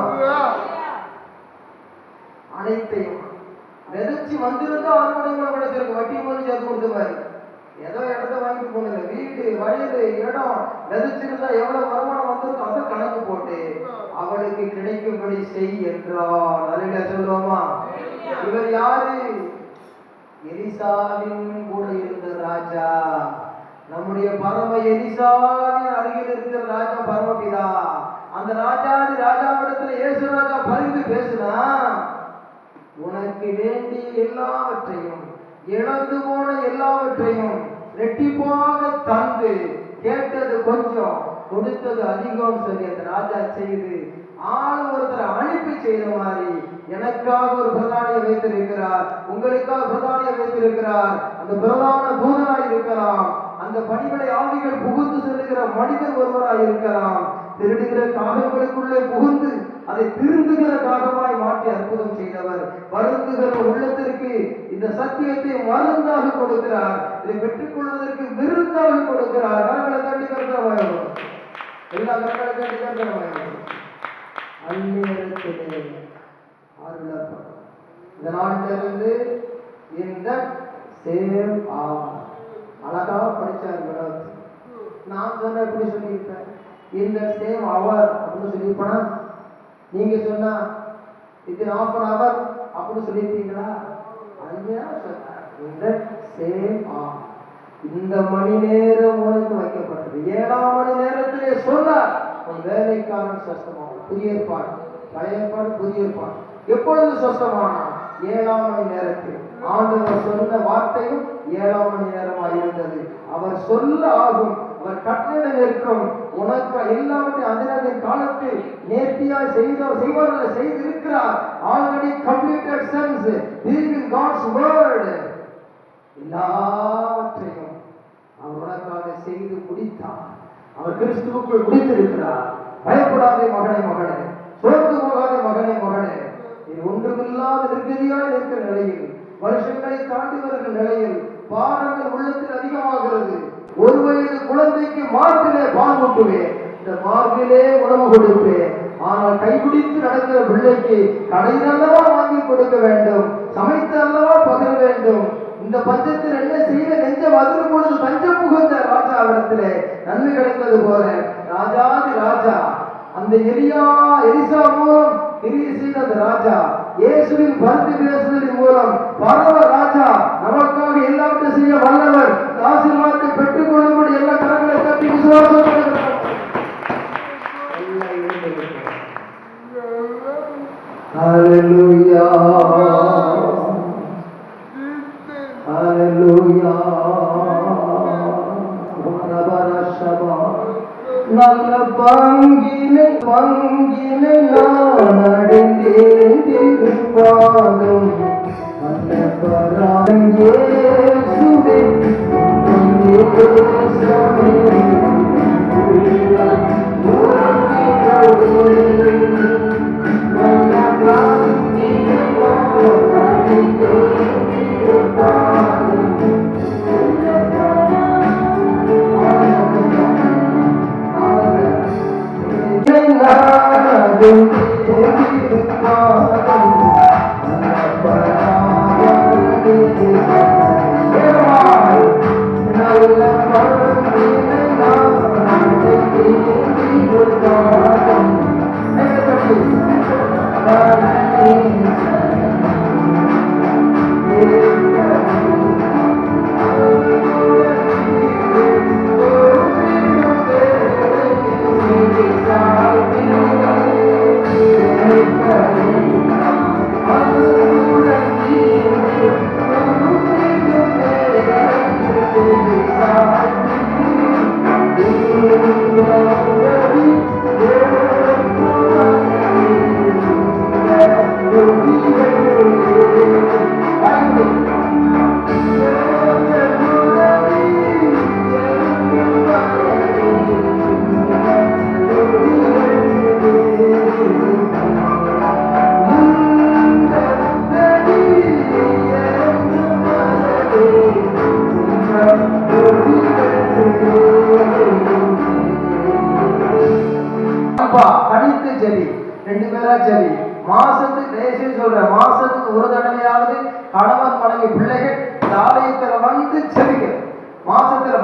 அனைத்தையும் விதைச்சு வந்திருந்தா அறுவடை கூட கிடைச்சிருக்கு. வட்டி போது சேர்த்து கொடுத்த மாதிரி ஏதோ இடத்த வாங்கிட்டு போனது, வீடு வயது இடம் விதைச்சிருந்தா எவ்வளவு வருமானம் வந்திருக்கும் அதை கணக்கு போட்டு அவளுக்கு கிடைக்கும்படி செய் என்றார். அலையில சொல்லுவோமா. இவர் யாரு? எலிசாவின் கூட இருந்த ராஜா, நம்முடைய பரம எலிசாவின் அருகில் இருக்கிற ராஜா பரமபிதா. அந்த ராஜாவிடத்துல இயேசு ராஜா பரிந்து பேசினா, உனக்கு வேண்டிய எல்லாவற்றையும் இழந்து போன எல்லாவற்றையும் ரெட்டிப்பாக தந்து, கேட்டது கொஞ்சம் கொடுத்தது அதிகம் சொல்லி அந்த ராஜா செய்து ஒருத்தரை அனுப்பி செய்த மாதிரி எனக்காக ஒரு பிரதானியை வைத்திருக்கிறார், உங்களுக்காக பிரதானியை வைத்திருக்கிறார். அந்த பிரதான தூதனாய் இருக்கலாம், அந்த பணிகளை ஆவிகள் புகுந்து செல்லுகிற மனிதர் ஒருவராய் இருக்கலாம். திருடுகிற காகங்களுக்குள்ளே புகுந்து அதை திருந்துகிற காகமாய் மாற்றி அற்புதம் செய்தவர். வருந்துகிற உள்ளத்திற்கு இந்த சத்தியத்தை மருந்தாக கொடுக்கிறார், இதை பெற்றுக்கொள்வதற்கு விருந்தாக கொடுக்கிறார். கரங்களை தட்டி கருத்தவர்கள் எல்லா கரங்களை தட்டி கருத்தவர்கள் அந்நேரத்திலே அருளப்படும். இந்த நாட்டிலிருந்து இந்த சேம் அழகா படிச்சார். நான் சொன்ன எப்படி சொல்லியிருப்பேன், இந்த சேம் அவர் அப்படின்னு சொல்லியிருப்பேனா? நீங்க சொன்னா இது half an hour அப்படின்னு சொல்லியிருப்பீங்களா? அதுதான் சொன்னார். இந்த சேம் இந்த மணி நேரம் உனக்கு வைக்கப்பட்டது. 7ஆம் மணி நேரத்திலே சொன்னார், உன் வேலைக்காரன் சொஸ்தமாகும். புதிய ஏற்பாடு, பழைய ஏற்பாடு, புதிய ஏற்பாடு. எப்பொழுது சொஸ்தமானான்? 7ஆம் மணி நேரத்தில். ஆண்டவர் சொன்ன வார்த்தையும் 7ஆம் மணி நேரமாக இருந்தது. அவர் சொல்ல ஆகும், அவர் கட்டளை நிற்கும். உனக்கு எல்லாவற்றையும் அதன் காலத்தில் நேர்த்தியாய் செய்வார்கள் செய்திருக்கிறார். Already completed sense feeling God's word. எல்லாவற்றையும் அவர் உனக்காக செய்து முடித்தார். அவர் கிறிஸ்துவுக்குள் முடித்திருக்கிறார். பயப்படாதே மகனே, சோர்ந்து போகாதே மகனே. இது ஒன்றுமில்லாத நிர்கதியாய் இருக்கிற நிலையில், வருஷங்களை தாண்டி வருகிற நிலையில் பாரங்கள் உள்ளத்தில் அதிகமாகிறது. 1 வயது குழந்தைக்கு மார்பிலே பால் ஊட்டுவேன், இந்த மார்பிலே உணவு கொடுப்பேன். ஆனால் கைபிடித்து நடக்கிற பிள்ளைக்கு கடையில் அல்லவா வாங்கி கொடுக்க வேண்டும், சமைத்து அல்லவா பகிர வேண்டும். இந்த பஞ்சத்தில் என்ன செய்த நெஞ்சம் அதிரும் பொழுது பஞ்சம் புகுந்த ராஜாவிடத்திலே நன்மை கிடைத்தது போல ராஜாதி ராஜா அந்த எலிசா மூலம் கிரியை செய்த அந்த ராஜா இயேசுவின் பரிந்து பேசுதலின் மூலம் பரம ராஜா நமக்காக எல்லாவற்றையும் செய்ய வல்லவர். ஆசீர்வாதத்தை பெற்றுக் கொள்ளும்படி எல்லா கரங்களை தட்டி விசுவாசம். ஹல்லேலூயா, ஹல்லேலூயா. நல்ல பங்கினை நான் அடைந்தேன் திருப்பாதம். நல்ல பராங்கே சுவே தனித்து ஜெபி, 2 பேரா ஜெபி. மாசத்துக்கு தேசிய சொல்ற மாசத்துக்கு ஒரு தடவையாவது கணவன் மனைவி பிள்ளைகள் ஆலயத்துல வந்து ஜெபிக்கணும். மாசத்துல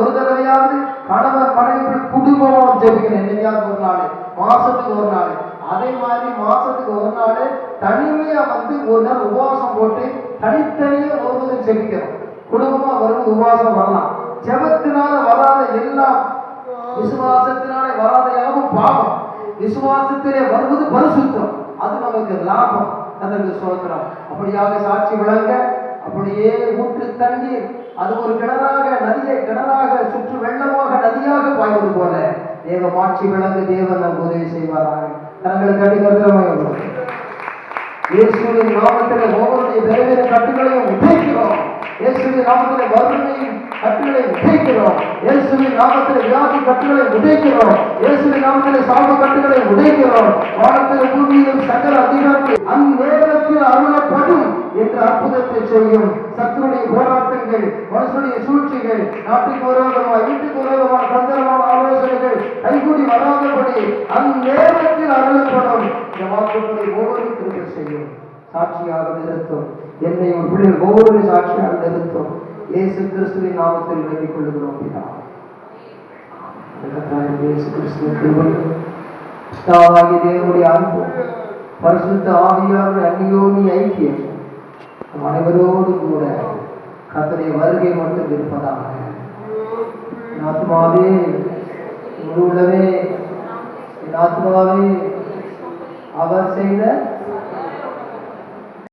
ஒரு தடவையாவது கணவன் மனைவி குடும்பமும் ஜெபிக்கணும். என்னைக்காவது ஒரு நாள், மாசத்துக்கு ஒரு நாள். அதே மாதிரி மாசத்துக்கு ஒரு நாள் தனிமையா வந்து ஒரு நாள் உபவாசம் போட்டு தனித்தனியே ஒருவரும் ஜெபிக்கணும். குடும்பமா வரும் உபவாசம் வரலாம். ஜெபத்தினால வராத எல்லாம் விசுவாசத்தினாலே வராத யாவும் பாவம். விசுவாசத்திலே வருவது பரிசுத்தம், அது நமக்கு லாபம். அதற்கு சோத்திரம். அப்படியாக சாட்சி விளங்க, அப்படியே ஊற்று தண்ணீர் அது ஒரு கிணறாக கிணறாக சுற்று வெள்ளமாக நதியாக பாய்வது போல தேவ மாட்சி விளங்க தேவன் நம் உதவி செய்வாராக. தங்களை கட்டி கருத்தமாக இயேசுவின் நாமத்திலே ஒவ்வொருடைய வேறு கட்டுகளையும் உடைக்கிறோம். இயேசுவின் நாமத்திலே வறுமையின் கட்டுகளை உடைக்கிறோம். இயேசுவின் நாமத்திலே வியாதி கட்டுகளை உடைக்கிறோம். இயேசுவின் நாமத்திலே சாவு கட்டுகளை உடைக்கிறோம். வானத்திலே பூமியிலும் சகல அதிகாரங்கள் அந்நேரத்தில் அருளப்படும் என்று அற்புதத்தை செய்யும். சத்துருடைய போராட்டங்கள், மனுஷனுடைய சூழ்ச்சிகள், நாட்டுக்கு விரோதமாய் வீட்டுக்கு விரோதமான தந்திரமான ஆலோசனைகள் கைகூடி வராதபடி அந்நேரத்தில் அருளப்படும். இந்த வாக்குகளை ஒவ்வொரு திரும்ப செய்யும். சாட்சியாக நிறுத்தும். என்னை ஒரு பிள்ளைகள் ஒவ்வொரு சாட்சியாக நிறுத்தும். இயேசு கிறிஸ்துவின் நாமத்தில் வேண்டிக் கொள்ளுகிறோம். இயேசு கிறிஸ்துவின் கிருபை, பிதாவாகிய தேவனுடைய அன்பு, பரிசுத்த ஆவியானவருடைய அந்யோன்ய ஐக்கியம் நம் அனைவரோடு கூட கர்த்தருடைய வருகை மட்டும் இருப்பதாக. என் ஆத்மாவே, உள்ளவே, என் ஆத்மாவே அவர் செய்த